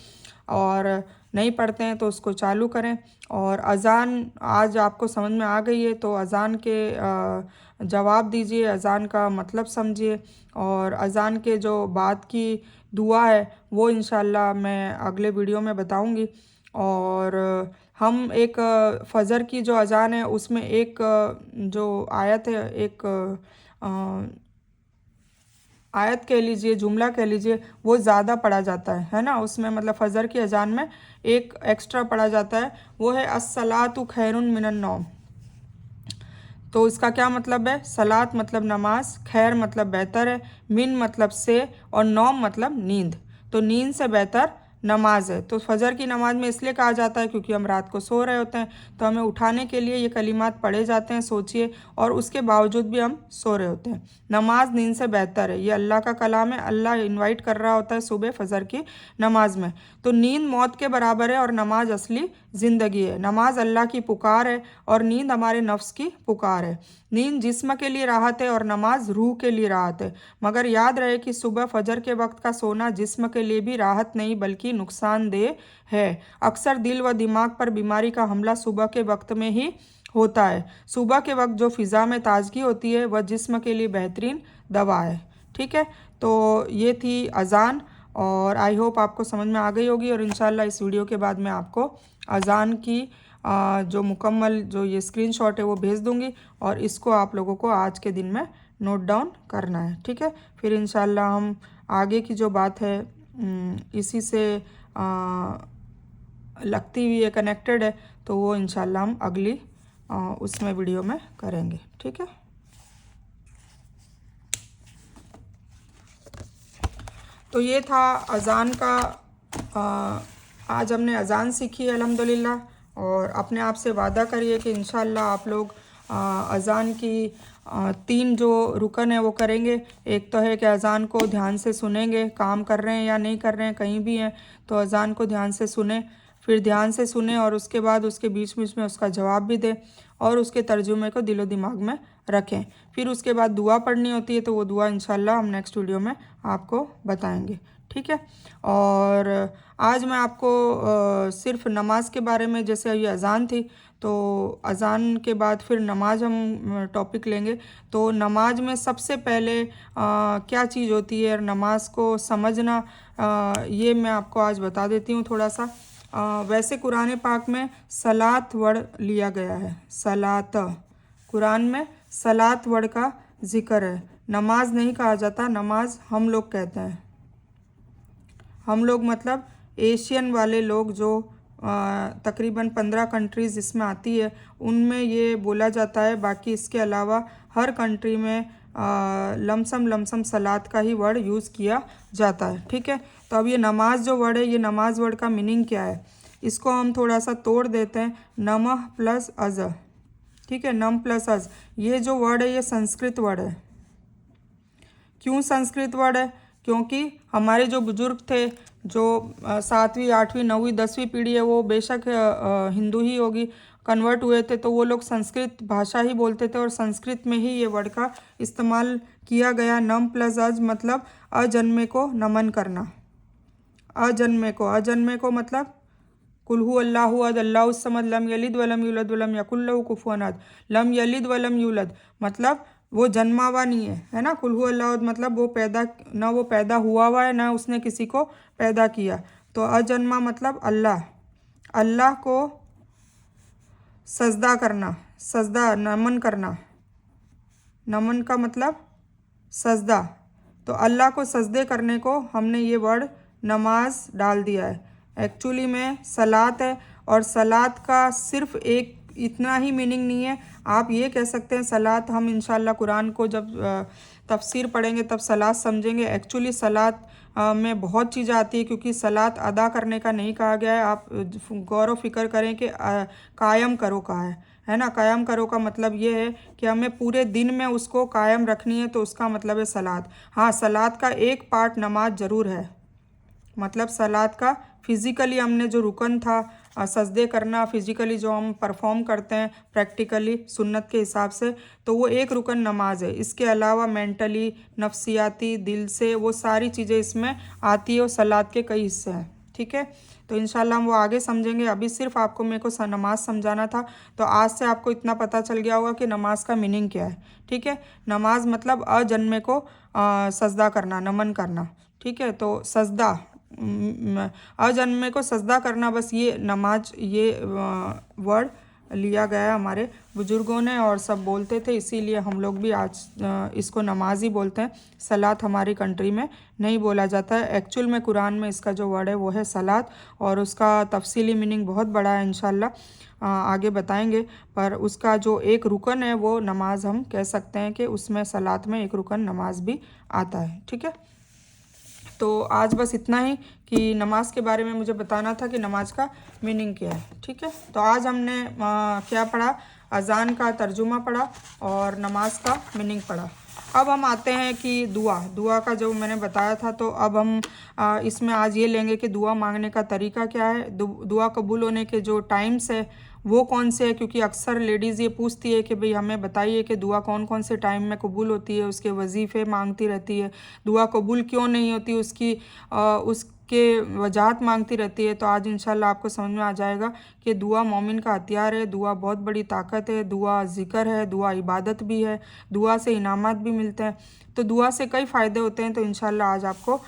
और नहीं पढ़ते हैं तो उसको चालू करें। और अज़ान आज आपको समझ में आ गई है तो अज़ान के जवाब दीजिए, अज़ान का मतलब समझिए, और अज़ान के जो बाद की दुआ है वो इंशाल्लाह मैं अगले वीडियो में बताऊंगी। और हम एक फ़जर की जो अज़ान है उसमें एक जो आयत है, एक आयत कह लीजिए, जुमला कह लीजिए, वो ज़्यादा पढ़ा जाता है ना, उसमें मतलब फ़जर की अजान में एक एक्स्ट्रा पढ़ा जाता है, वो है अस्सलातु खैरुन मिनन नौम। तो इसका क्या मतलब है? सलात मतलब नमाज, खैर मतलब बेहतर है, मिन मतलब से, और नौम मतलब नींद। तो नींद से बेहतर नमाज है। तो फजर की नमाज में इसलिए कहा जाता है क्योंकि हम रात को सो रहे होते हैं, तो हमें उठाने के लिए ये कलिमात पढ़े जाते हैं, सोचिए, और उसके बावजूद भी हम सो रहे होते हैं। नमाज नींद से बेहतर है, ये अल्लाह का कलाम है। अल्लाह इनवाइट कर रहा होता है सुबह फजर की नमाज में। तो नींद मौत के बराबर है और नमाज असली ज़िंदगी है। नमाज अल्लाह की पुकार है और नींद हमारे नफ्स की पुकार है। नींद जिस्म के लिए राहत है और नमाज रूह के लिए राहत है। मगर याद रहे कि सुबह फजर के वक्त का सोना जिस्म के लिए भी राहत नहीं बल्कि नुकसानदेह है। अक्सर दिल व दिमाग पर बीमारी का हमला सुबह के वक्त में ही होता है। सुबह के वक्त जो फ़िज़ा में ताजगी होती है वह जिस्म के लिए बेहतरीन दवा है। ठीक है। तो ये थी अज़ान, और आई होप आपको समझ में आ गई होगी, और इंशाल्लाह इस वीडियो के बाद मैं आपको अज़ान की जो मुकम्मल जो ये स्क्रीनशॉट है वो भेज दूंगी, और इसको आप लोगों को आज के दिन में नोट डाउन करना है। ठीक है। फिर इंशाल्लाह हम आगे की जो बात है इसी से लगती हुई है, कनेक्टेड है, तो वो इंशाल्लाह हम अगली उसमें वीडियो में करेंगे। ठीक है। तो ये था अज़ान का। आज हमने अज़ान सीखी है अल्हम्दुलिल्लाह, और अपने आप से वादा करिए कि इंशाल्लाह आप लोग अज़ान की 3 जो रुकन है वो करेंगे। एक तो है कि अज़ान को ध्यान से सुनेंगे, काम कर रहे हैं या नहीं कर रहे हैं, कहीं भी हैं तो अज़ान को ध्यान से सुने, फिर ध्यान से सुने और उसके बाद उसके बीच बीच में उसका जवाब भी दें और उसके तर्जुमे को दिलो दिमाग में रखें। फिर उसके बाद दुआ पढ़नी होती है, तो वो दुआ इंशाल्लाह हम नेक्स्ट वीडियो में आपको बताएंगे। ठीक है। और आज मैं आपको सिर्फ नमाज के बारे में, जैसे ये अज़ान थी तो अज़ान के बाद फिर नमाज हम टॉपिक लेंगे। तो नमाज में सबसे पहले क्या चीज़ होती है और नमाज को समझना, ये मैं आपको आज बता देती हूँ थोड़ा सा। वैसे कुरान पाक में सलात वर्ड लिया गया है, सलात, कुरान में सलात वर्ड का जिक्र है। नमाज नहीं कहा जाता, नमाज हम लोग कहते हैं। हम लोग मतलब एशियन वाले लोग, जो तकरीबन 15 कंट्रीज़ इसमें आती है उनमें ये बोला जाता है। बाकी इसके अलावा हर कंट्री में लमसम सलात का ही वर्ड यूज़ किया जाता है। ठीक है। तो अब ये नमाज जो वर्ड है, ये नमाज वर्ड का मीनिंग क्या है, इसको हम थोड़ा सा तोड़ देते हैं। नमः प्लस अज़। ठीक है। नम प्लस अज़, ये जो वर्ड है ये संस्कृत वर्ड है। क्यों संस्कृत वर्ड है? क्योंकि हमारे जो बुजुर्ग थे, जो 7वीं 8वीं 9वीं 10वीं पीढ़ी है, वो बेशक हिंदू ही होगी, कन्वर्ट हुए थे, तो वो लोग संस्कृत भाषा ही बोलते थे और संस्कृत में ही ये वर्ड का इस्तेमाल किया गया। नम प्लस अज मतलब अजन्मे को नमन करना। अजन्मे को मतलब कुल्हु अल्लाहु अहद अल्लाहु समद लम यलिद वलम यूलद वलम यकुल लहु कुफुवन अहद। लम यलिद वलम यूलद मतलब वो जन्मा हुआ नहीं है ना। कुल्हु अल्लाहु अहद मतलब वो पैदा हुआ हुआ है, ना उसने किसी को पैदा किया। तो अजन्मा मतलब अल्लाह को सजदा करना, सजदा नमन करना, नमन का मतलब सजदा। तो अल्लाह को सजदे करने को हमने ये वर्ड नमाज डाल दिया है। एक्चुअली में सलात है, और सलात का सिर्फ एक इतना ही मीनिंग नहीं है। आप ये कह सकते हैं सलात, हम इंशाल्लाह कुरान को जब तफसीर पढ़ेंगे तब सलात समझेंगे। एक्चुअली सलात में बहुत चीज़ें आती है, क्योंकि सलात अदा करने का नहीं कहा गया है। आप गौर व फिक्र करें कि कायम करो कहा है ना। कायम करो का मतलब ये है कि हमें पूरे दिन में उसको कायम रखनी है, तो उसका मतलब है सलात। हाँ, सलात का एक पार्ट नमाज ज़रूर है। मतलब सलात का फिज़िकली हमने जो रुकन था सजदे करना, फिज़िकली जो हम परफॉर्म करते हैं प्रैक्टिकली सुन्नत के हिसाब से, तो वो एक रुकन नमाज है। इसके अलावा मेंटली, नफ्सियाती, दिल से, वो सारी चीज़ें इसमें आती है और सलात के कई हिस्से हैं। ठीक है, तो इंशाल्लाह हम वो आगे समझेंगे। अभी सिर्फ आपको मेरे को नमाज समझाना था, तो आज से आपको इतना पता चल गया होगा कि नमाज का मीनिंग क्या है। ठीक है, नमाज मतलब अजन्मे को सजदा करना, नमन करना। ठीक है, तो सजदा अजन्मे को सजदा करना, बस ये नमाज, ये वर्ड लिया गया हमारे बुजुर्गों ने और सब बोलते थे, इसीलिए हम लोग भी आज इसको नमाज ही बोलते हैं। सलात हमारी कंट्री में नहीं बोला जाता है। एक्चुअल में कुरान में इसका जो वर्ड है वो है सलात, और उसका तफसीली मीनिंग बहुत बड़ा है, इंशाल्लाह आगे बताएंगे। पर उसका जो एक रुकन है वो नमाज, हम कह सकते हैं कि उसमें सलात में एक रुकन नमाज भी आता है। ठीक है, तो आज बस इतना ही कि नमाज के बारे में मुझे बताना था कि नमाज का मीनिंग क्या है। ठीक है, तो आज हमने क्या पढ़ा, अजान का तर्जुमा पढ़ा और नमाज का मीनिंग पढ़ा। अब हम आते हैं कि दुआ का जो मैंने बताया था, तो अब हम इसमें आज ये लेंगे कि दुआ मांगने का तरीका क्या है, दुआ कबूल होने के जो टाइम्स है वो कौन से है, क्योंकि अक्सर लेडीज़ ये पूछती है कि भाई हमें बताइए कि दुआ कौन कौन से टाइम में कबूल होती है, उसके वजीफ़े मांगती रहती है, दुआ कबूल क्यों नहीं होती, उसके वजाहत मांगती रहती है। तो आज इंशाल्लाह आपको समझ में आ जाएगा कि दुआ मोमिन का हथियार है, दुआ बहुत बड़ी ताकत है, दुआ ज़िक्र है, दुआ इबादत भी है, दुआ से इनामात भी मिलते हैं, तो दुआ से कई फ़ायदे होते हैं। तो इंशाल्लाह आज आपको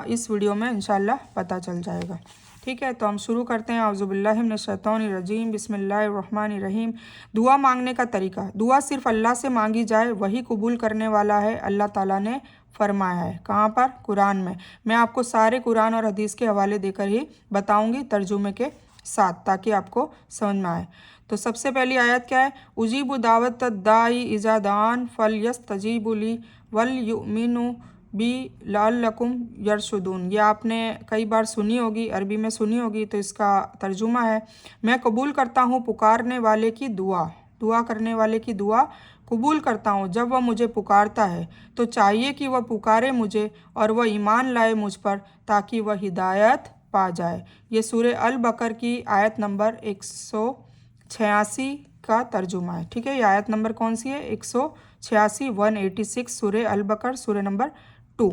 इस वीडियो में इंशाल्लाह पता चल जाएगा। ठीक है, तो हम शुरू करते हैं। औज़ुबिल्लाहि मिनश्शैतानिर्रजीम, बिस्मिल्लाहिर्रहमानिर्रहीम। दुआ मांगने का तरीका। दुआ सिर्फ अल्लाह से मांगी जाए, वही कबूल करने वाला है, अल्लाह ताला ने फरमाया है। कहाँ पर? कुरान में। मैं आपको सारे कुरान और हदीस के हवाले देकर ही बताऊंगी तर्जुमे के साथ, ताकि आपको समझ में आए। तो सबसे पहली आयत क्या है? उजीबु दावत दाई इज़ा दान फल यस्तजीबु ली वल युमिनु बी लअल्लकुम यरशुदून। ये आपने कई बार सुनी होगी, अरबी में सुनी होगी। तो इसका तर्जुमा है, मैं कबूल करता हूँ पुकारने वाले की दुआ, दुआ करने वाले की दुआ कबूल करता हूँ। जब वह मुझे पुकारता है तो चाहिए कि वह पुकारे मुझे और वह ईमान लाए मुझ पर, ताकि वह हिदायत पा जाए। ये सूरह अल बकर की आयत नंबर 186 का तर्जुमा है। ठीक है, ये आयत नंबर कौन सी है? 186, 186, सूरह अल बकर, सूरह नंबर 2।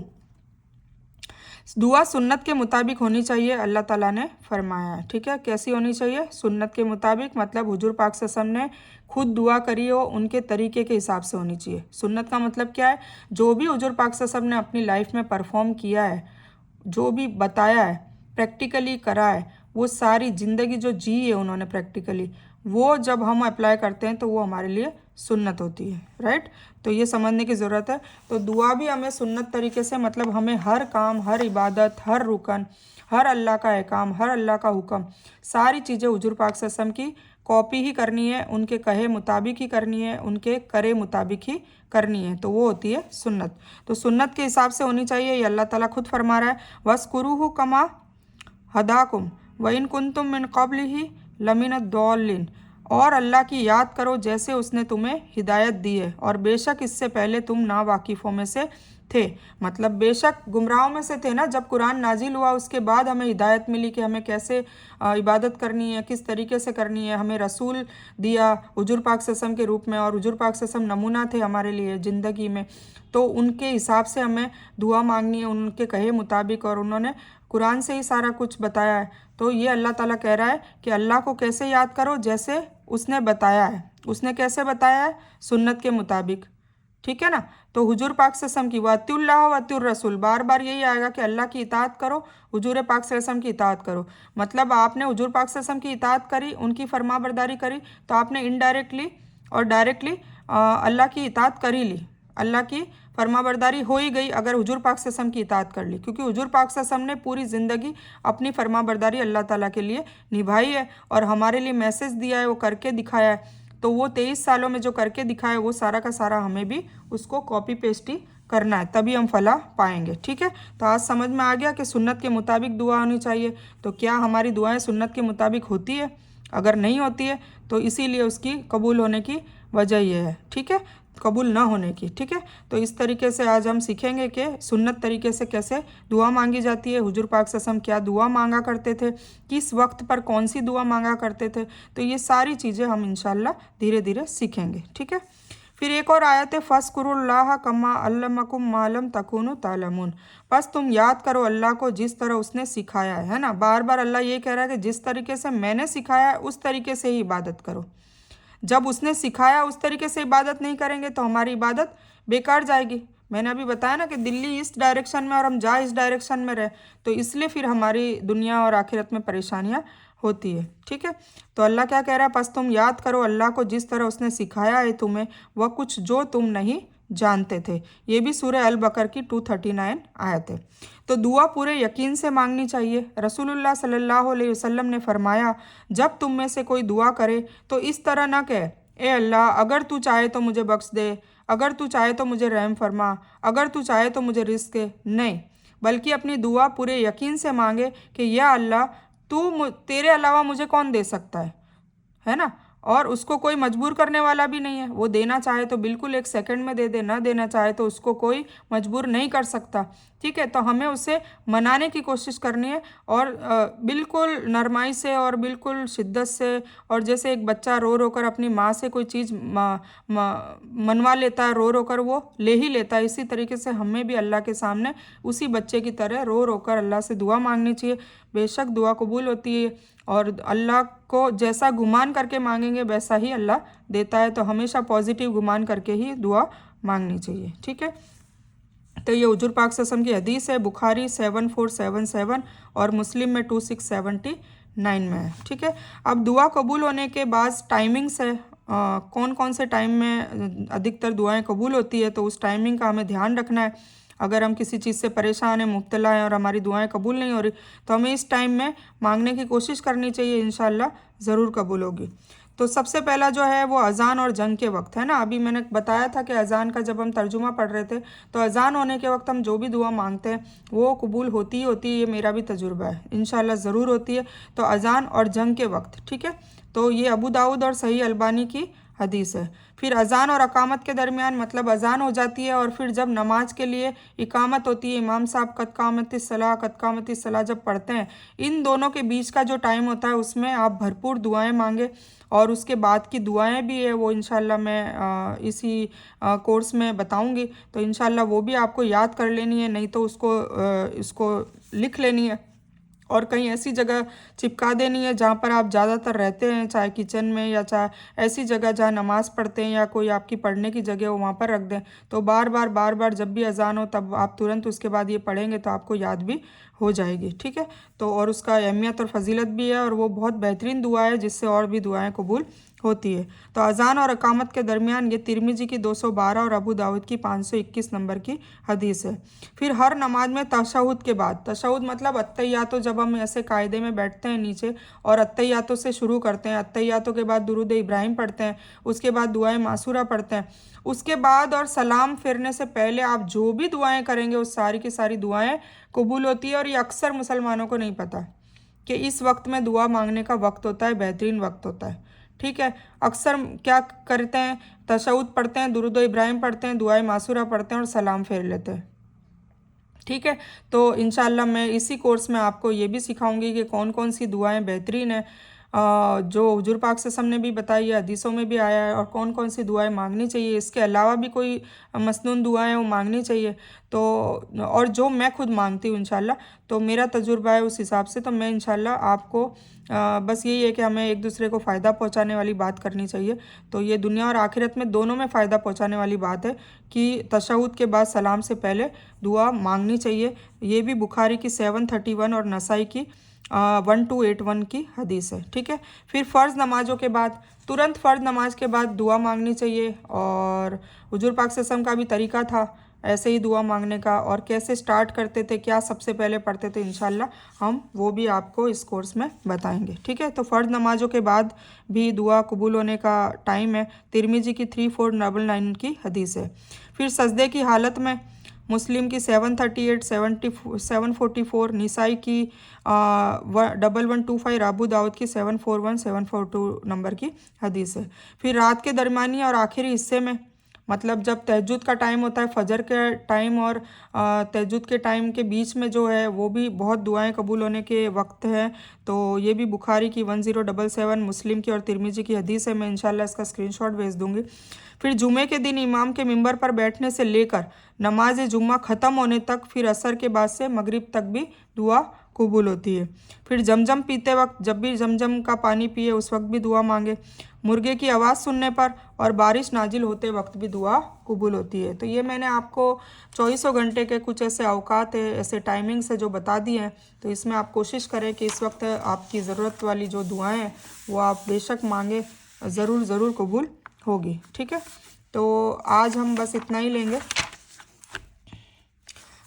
दुआ सुन्नत के मुताबिक होनी चाहिए, अल्लाह ताला ने फरमाया है। ठीक है, कैसी होनी चाहिए? सुन्नत के मुताबिक, मतलब हुजूर पाक सल्लल्लाहु अलैहि वसल्लम ने खुद दुआ करी हो, उनके तरीके के हिसाब से होनी चाहिए। सुन्नत का मतलब क्या है? जो भी हुजूर पाक सल्लल्लाहु अलैहि वसल्लम ने अपनी लाइफ में परफॉर्म किया है, जो भी बताया है, प्रैक्टिकली करा है, वो सारी ज़िंदगी जो जी है उन्होंने प्रैक्टिकली, वो जब हम अप्लाई करते हैं तो वो हमारे लिए सुन्नत होती है। राइट, तो ये समझने की ज़रूरत है। तो दुआ भी हमें सुन्नत तरीके से, मतलब हमें हर काम, हर इबादत, हर रुकन, हर अल्लाह का अहकाम, हर अल्लाह का हुक्म, सारी चीज़ें हुजूर पाक सल्लल्लाहु अलैहि वसल्लम की कॉपी ही करनी है, उनके कहे मुताबिक ही करनी है, उनके करे मुताबिक ही करनी है, तो वो होती है सुन्नत। तो सुन्नत के हिसाब से होनी चाहिए। ये अल्लाह ताला खुद फरमा रहा है, वस्कुरूहु कमा हदाकुम व इन कुंतुम मिन क़ब्लिही लमिनद्दॉल्लिन। और अल्लाह की याद करो जैसे उसने तुम्हें हिदायत दी है, और बेशक इससे पहले तुम नावाकिफ़ों में से थे। मतलब बेशक गुमराहों में से थे ना, जब कुरान नाजिल हुआ उसके बाद हमें हिदायत मिली कि हमें कैसे इबादत करनी है, किस तरीके से करनी है। हमें रसूल दिया हुजूर पाक सल्लल्लाहु अलैहि वसल्लम के रूप में, और हुजूर पाक सल्लल्लाहु अलैहि वसल्लम नमूना थे हमारे लिए ज़िंदगी में। तो उनके हिसाब से हमें दुआ मांगनी है, उनके कहे मुताबिक, और उन्होंने कुरान से ही सारा कुछ बताया है। तो ये अल्लाह ताला कह रहा है कि अल्लाह को कैसे याद करो? जैसे उसने बताया है। उसने कैसे बताया है? सुन्नत के मुताबिक। ठीक है ना। तो हुजूर पाक सल्लल्लाहु अलैहि वसल्लम की वातिउल्लाह वातिउर रसूल, बार बार यही आएगा कि अल्लाह की इताअत करो, हुजूर पाक सल्लल्लाहु अलैहि वसल्लम की इताअत करो। मतलब आपने हुजूर पाक सल्लल्लाहु अलैहि वसल्लम की इताअत करी, उनकी फरमाबरदारी करी, तो आपने इनडायरेक्टली और डायरेक्टली अल्लाह की इताअत कर ही ली, अल्लाह की फरमाबरदारी हो ही गई अगर हुजूर पाक सल्लल्लाहु अलैहि वसल्लम की इताअत कर ली, क्योंकि हुजूर पाक सल्लल्लाहु अलैहि वसल्लम ने पूरी ज़िंदगी अपनी फरमाबरदारी अल्लाह ताला के लिए निभाई है और हमारे लिए मैसेज दिया है, वो करके दिखाया है। तो वो 23 सालों में जो करके दिखाया वो सारा का सारा हमें भी उसको कॉपी पेस्ट ही करना है, तभी हम फलाह पाएंगे। ठीक है, तो आज समझ में आ गया कि सुन्नत के मुताबिक दुआ होनी चाहिए। तो क्या हमारी दुआएं सुन्नत के मुताबिक होती है? अगर नहीं होती है तो इसीलिए उसकी कबूल होने की वजह ये है, ठीक है, कबूल ना होने की। ठीक है, तो इस तरीके से आज हम सीखेंगे कि सुन्नत तरीके से कैसे दुआ मांगी जाती है, हुजूर पाक सल्लल्लाहु अलैहि वसल्लम क्या दुआ मांगा करते थे, किस वक्त पर कौन सी दुआ मांगा करते थे। तो ये सारी चीज़ें हम इंशाल्लाह धीरे धीरे सीखेंगे। ठीक है, फिर एक और आयत है, फ़स्कुरुल्लाह कमा अल्लमकुम मालम तकुनु तालमून। बस तुम याद करो अल्लाह को जिस तरह उसने सिखाया है ना। बार बार अल्लाह ये कह रहा है कि जिस तरीके से मैंने सिखाया है उस तरीके से ही इबादत करो। जब उसने सिखाया उस तरीके से इबादत नहीं करेंगे तो हमारी इबादत बेकार जाएगी। मैंने अभी बताया ना कि दिल्ली इस डायरेक्शन में और हम जा इस डायरेक्शन में रहे, तो इसलिए फिर हमारी दुनिया और आखिरत में परेशानियाँ होती है। ठीक है, तो अल्लाह क्या कह रहा है, बस तुम याद करो अल्लाह को जिस तरह उसने सिखाया है तुम्हें वह कुछ जो तुम नहीं जानते थे। ये भी सूरह अल बकर की 239 आयत है। तो दुआ पूरे यकीन से मांगनी चाहिए। रसूलुल्लाह सल्लल्लाहु अलैहि वसल्लम ने फरमाया, जब तुम में से कोई दुआ करे तो इस तरह ना कहे, ए अल्लाह अगर तू चाहे तो मुझे बख्श दे, अगर तू चाहे तो मुझे रहम फरमा, अगर तू चाहे तो मुझे रिस्क दे। नहीं, बल्कि अपनी दुआ पूरे यकीन से मांगे कि या अल्लाह तेरे अलावा मुझे कौन दे सकता है ना। और उसको कोई मजबूर करने वाला भी नहीं है, वो देना चाहे तो बिल्कुल 1 सेकंड में दे दे, ना देना चाहे तो उसको कोई मजबूर नहीं कर सकता। ठीक है, तो हमें उसे मनाने की कोशिश करनी है और बिल्कुल नरमाई से और बिल्कुल शिद्दत से, और जैसे एक बच्चा रो रो कर अपनी माँ से कोई चीज़ मनवा लेता है, रो रो कर वो ले ही लेता है, इसी तरीके से हमें भी अल्लाह के सामने उसी बच्चे की तरह रो रो कर अल्लाह से दुआ मांगनी चाहिए। बेशक दुआ कबूल होती है और अल्लाह को जैसा गुमान करके मांगेंगे वैसा ही अल्लाह देता है। तो हमेशा पॉजिटिव गुमान करके ही दुआ मांगनी चाहिए। ठीक है, तो ये हुजूर पाक सल्लल्लाहु अलैहि वसल्लम की हदीस है, बुखारी 7477 और मुस्लिम में 2679 में है। ठीक है, अब दुआ कबूल होने के बाद टाइमिंग्स है, कौन कौन से टाइम में अधिकतर दुआएं कबूल होती है, तो उस टाइमिंग का हमें ध्यान रखना है। अगर हम किसी चीज़ से परेशान हैं, मुब्तला हैं और हमारी दुआएं कबूल नहीं हो रही तो हमें इस टाइम में मांगने की कोशिश करनी चाहिए, इंशाल्लाह ज़रूर कबूल होगी। तो सबसे पहला जो है वो अज़ान और जंग के वक्त है ना। अभी मैंने बताया था कि अज़ान का जब हम तर्जुमा पढ़ रहे थे तो अज़ान होने के वक्त हम जो भी दुआ मांगते हैं वो कबूल होती ही होती है, ये मेरा भी तजुर्बा है, इंशाल्लाह ज़रूर होती है। तो अज़ान और जंग के वक्त, ठीक है, तो ये अबू दाऊद और सही अलबानी की हदीस है। फिर अज़ान और अकामत के दरमियान, मतलब अज़ान हो जाती है और फिर जब नमाज के लिए इकामत होती है, इमाम साहब कद कामती सलाह जब पढ़ते हैं, इन दोनों के बीच का जो टाइम होता है उसमें आप भरपूर दुआएं मांगे। और उसके बाद की दुआएं भी है वो इंशाल्लाह मैं इसी कोर्स में बताऊंगी, तो इंशाल्लाह वो भी आपको याद कर लेनी है, नहीं तो इसको लिख लेनी है और कहीं ऐसी जगह चिपका देनी है जहाँ पर आप ज़्यादातर रहते हैं, चाहे किचन में या चाहे ऐसी जगह जहाँ नमाज़ पढ़ते हैं या कोई आपकी पढ़ने की जगह हो, वहाँ पर रख दें। तो बार बार जब भी अज़ान हो तब आप तुरंत उसके बाद ये पढ़ेंगे तो आपको याद भी हो जाएगी। ठीक है, तो और उसका अहमियत और फजीलत भी है और वो बहुत बेहतरीन दुआ है जिससे और भी दुआएँ कबूल होती है। तो अज़ान और अकामत के दरमियान ये तिरमिजी की 212 और अबू दाऊद की 521 नंबर की हदीस है। फिर हर नमाज में तशहुद के बाद, तशहुद मतलब अत्तहियातो, जब हम ऐसे कायदे में बैठते हैं नीचे और अत्तहियातो से शुरू करते हैं, अत्तहियातो के बाद दुरूद इब्राहिम पढ़ते हैं, उसके बाद दुआएं मासूरा पढ़ते हैं, उसके बाद और सलाम फेरने से पहले आप जो भी दुआएं करेंगे उस सारी की सारी दुआएं कबूल होती है। और ये अक्सर मुसलमानों को नहीं पता कि इस वक्त में दुआ मांगने का वक्त होता है, बेहतरीन वक्त होता है। ठीक है, अक्सर क्या करते हैं, तशहुद पढ़ते हैं, दुरूद इब्राहिम पढ़ते हैं, दुआए मासूरा पढ़ते हैं और सलाम फेर लेते हैं। ठीक है, तो इंशाल्लाह मैं इसी कोर्स में आपको ये भी सिखाऊंगी कि कौन कौन सी दुआएं बेहतरीन हैं जो हुजूर पाक से हमने भी बताई है, हदीसों में भी आया है, और कौन कौन सी दुआएं मांगनी चाहिए। इसके अलावा भी कोई मसनून दुआएं वो मांगनी चाहिए, तो और जो मैं खुद मांगती हूँ इंशाल्लाह, तो मेरा तजुर्बा है उस हिसाब से, तो मैं इंशाल्लाह आपको बस यही है कि हमें एक दूसरे को फ़ायदा पहुँचाने वाली बात करनी चाहिए। तो ये दुनिया और आखिरत में दोनों में फ़ायदा पहुँचाने वाली बात है कि तशहुद के बाद सलाम से पहले दुआ मांगनी चाहिए। ये भी बुखारी की 731 और नसाई की 1281 की हदीस है। ठीक है, फिर फ़र्ज़ नमाज़ों के बाद, तुरंत फ़र्ज़ नमाज के बाद दुआ मांगनी चाहिए। और हुजूर पाक सल्लल्लाहु अलैहि वसल्लम का भी तरीका था ऐसे ही दुआ मांगने का, और कैसे स्टार्ट करते थे, क्या सबसे पहले पढ़ते थे, इंशाल्लाह हम वो भी आपको इस कोर्स में बताएंगे। ठीक है, तो फ़र्ज नमाज़ों के बाद भी दुआ कबूल होने का टाइम है। तिरमिजी की 3499 की हदीस है। फिर सजदे की हालत में मुस्लिम की 738, 744, निसाई की 1125, अबू दाऊद की 741, 742 नंबर की हदीस है। फिर रात के दरमियानी और आखिरी हिस्से में, मतलब जब तहज्जुद का टाइम होता है, फजर के टाइम और तहज्जुद के टाइम के बीच में जो है वो भी बहुत दुआएं कबूल होने के वक्त है। तो ये भी बुखारी की 1077, मुस्लिम की और तिरमिजी की हदीस है। मैं इंशाल्लाह इसका स्क्रीनशॉट भेज दूंगी। फिर जुमे के दिन इमाम के मिंबर पर बैठने से लेकर नमाज जुम्मा ख़त्म होने तक, फिर असर के बाद से मगरिब तक भी दुआ कबूल होती है। फिर जमजम पीते वक्त, जब भी जमजम का पानी पिए उस वक्त भी दुआ मांगे। मुर्गे की आवाज़ सुनने पर और बारिश नाजिल होते वक्त भी दुआ कबूल होती है। तो ये मैंने आपको 24 घंटे के कुछ ऐसे अवकात है, ऐसे टाइमिंग्स है जो बता दिए हैं। तो इसमें आप कोशिश करें कि इस वक्त आपकी ज़रूरत वाली जो दुआएं हैं वो आप बेशक मांगे, ज़रूर कबूल होगी। ठीक है, तो आज हम बस इतना ही लेंगे।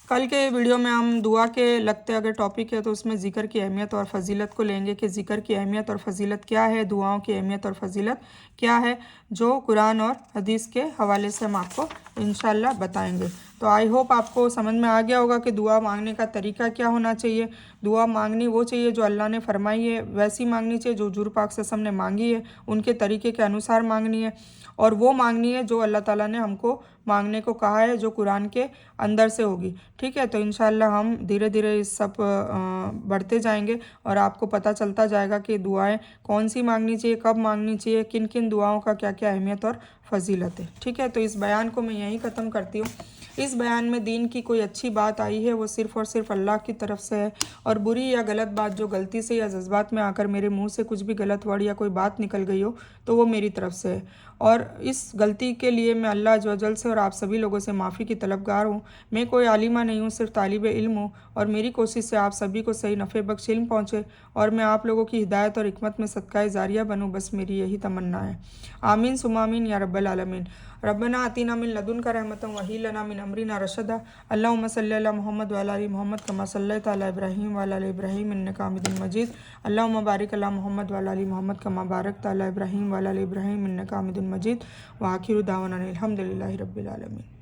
कल के वीडियो में हम दुआ के लगते अगर टॉपिक है तो उसमें ज़िक्र की अहमियत और फ़जीलत को लेंगे कि ज़िक्र की अहमियत और फ़जीलत क्या है, दुआओं की अहमियत और फ़जीलत क्या है, जो कुरान और हदीस के हवाले से हम आपको इंशाल्लाह बताएंगे। तो आई होप आपको समझ में आ गया होगा कि दुआ मांगने का तरीका क्या होना चाहिए। दुआ मांगनी वो चाहिए जो अल्लाह ने फरमाई है, वैसी मांगनी चाहिए जो हुजूर पाक सल्लल्लाहु अलैहि वसल्लम ने मांगी है, उनके तरीके के अनुसार मांगनी है। और वो मांगनी है जो अल्लाह ताला ने हमको मांगने को कहा है, जो कुरान के अंदर से होगी। ठीक है, तो इंशाल्लाह हम धीरे धीरे इस सब बढ़ते जाएंगे और आपको पता चलता जाएगा कि दुआएं कौन सी मांगनी चाहिए, कब मांगनी चाहिए, किन किन दुआओं का क्या क्या अहमियत और फजीलत है। ठीक है, तो इस बयान को मैं यहीं ख़त्म करती हूँ। इस बयान में दीन की कोई अच्छी बात आई है वो सिर्फ़ और सिर्फ अल्लाह की तरफ से है, और बुरी या गलत बात जो गलती से या जज्बात में आकर मेरे मुंह से कुछ भी गलत वर्ड या कोई बात निकल गई हो तो वो मेरी तरफ से है। और इस गलती के लिए मैं अल्लाह अज़्ज़ व जल से और आप सभी लोगों से माफ़ी की तलबगार हूँ। मैं कोई आलिमा नहीं हूँ, सिर्फ तालिब इल्म हूँ, और मेरी कोशिश से आप सभी को सही नफ़े बख्श इल्म पहुँचे और मैं आप लोगों की हिदायत और हिकमत में सदकाए जारिया बनूँ, बस मेरी यही तमन्ना है। आमीन सुम्मा आमीन या रब्बल आलमीन। रब्बना आतिना मिन लदुनका रहमतन व हय्यि लना मिन अमरिना रशदा। अल्लाहुम्मा सल्लि अला मुहम्मद व अला आलि मुहम्मद कमा सल्लैता अला इब्राहीम व अला आलि इब्राहीम इन्नका हमीदुम मजीद। अल्लाहुम्मा बारिक अला मुहम्मद व अला आलि मुहम्मद कमा बारकता अला इब्राहीम व अला आलि इब्राहीम इन्नका हमीदुम मजीद। व आखिरु दावाना अनिल हम्दुलिल्लाहि रब्बिल आलमीन।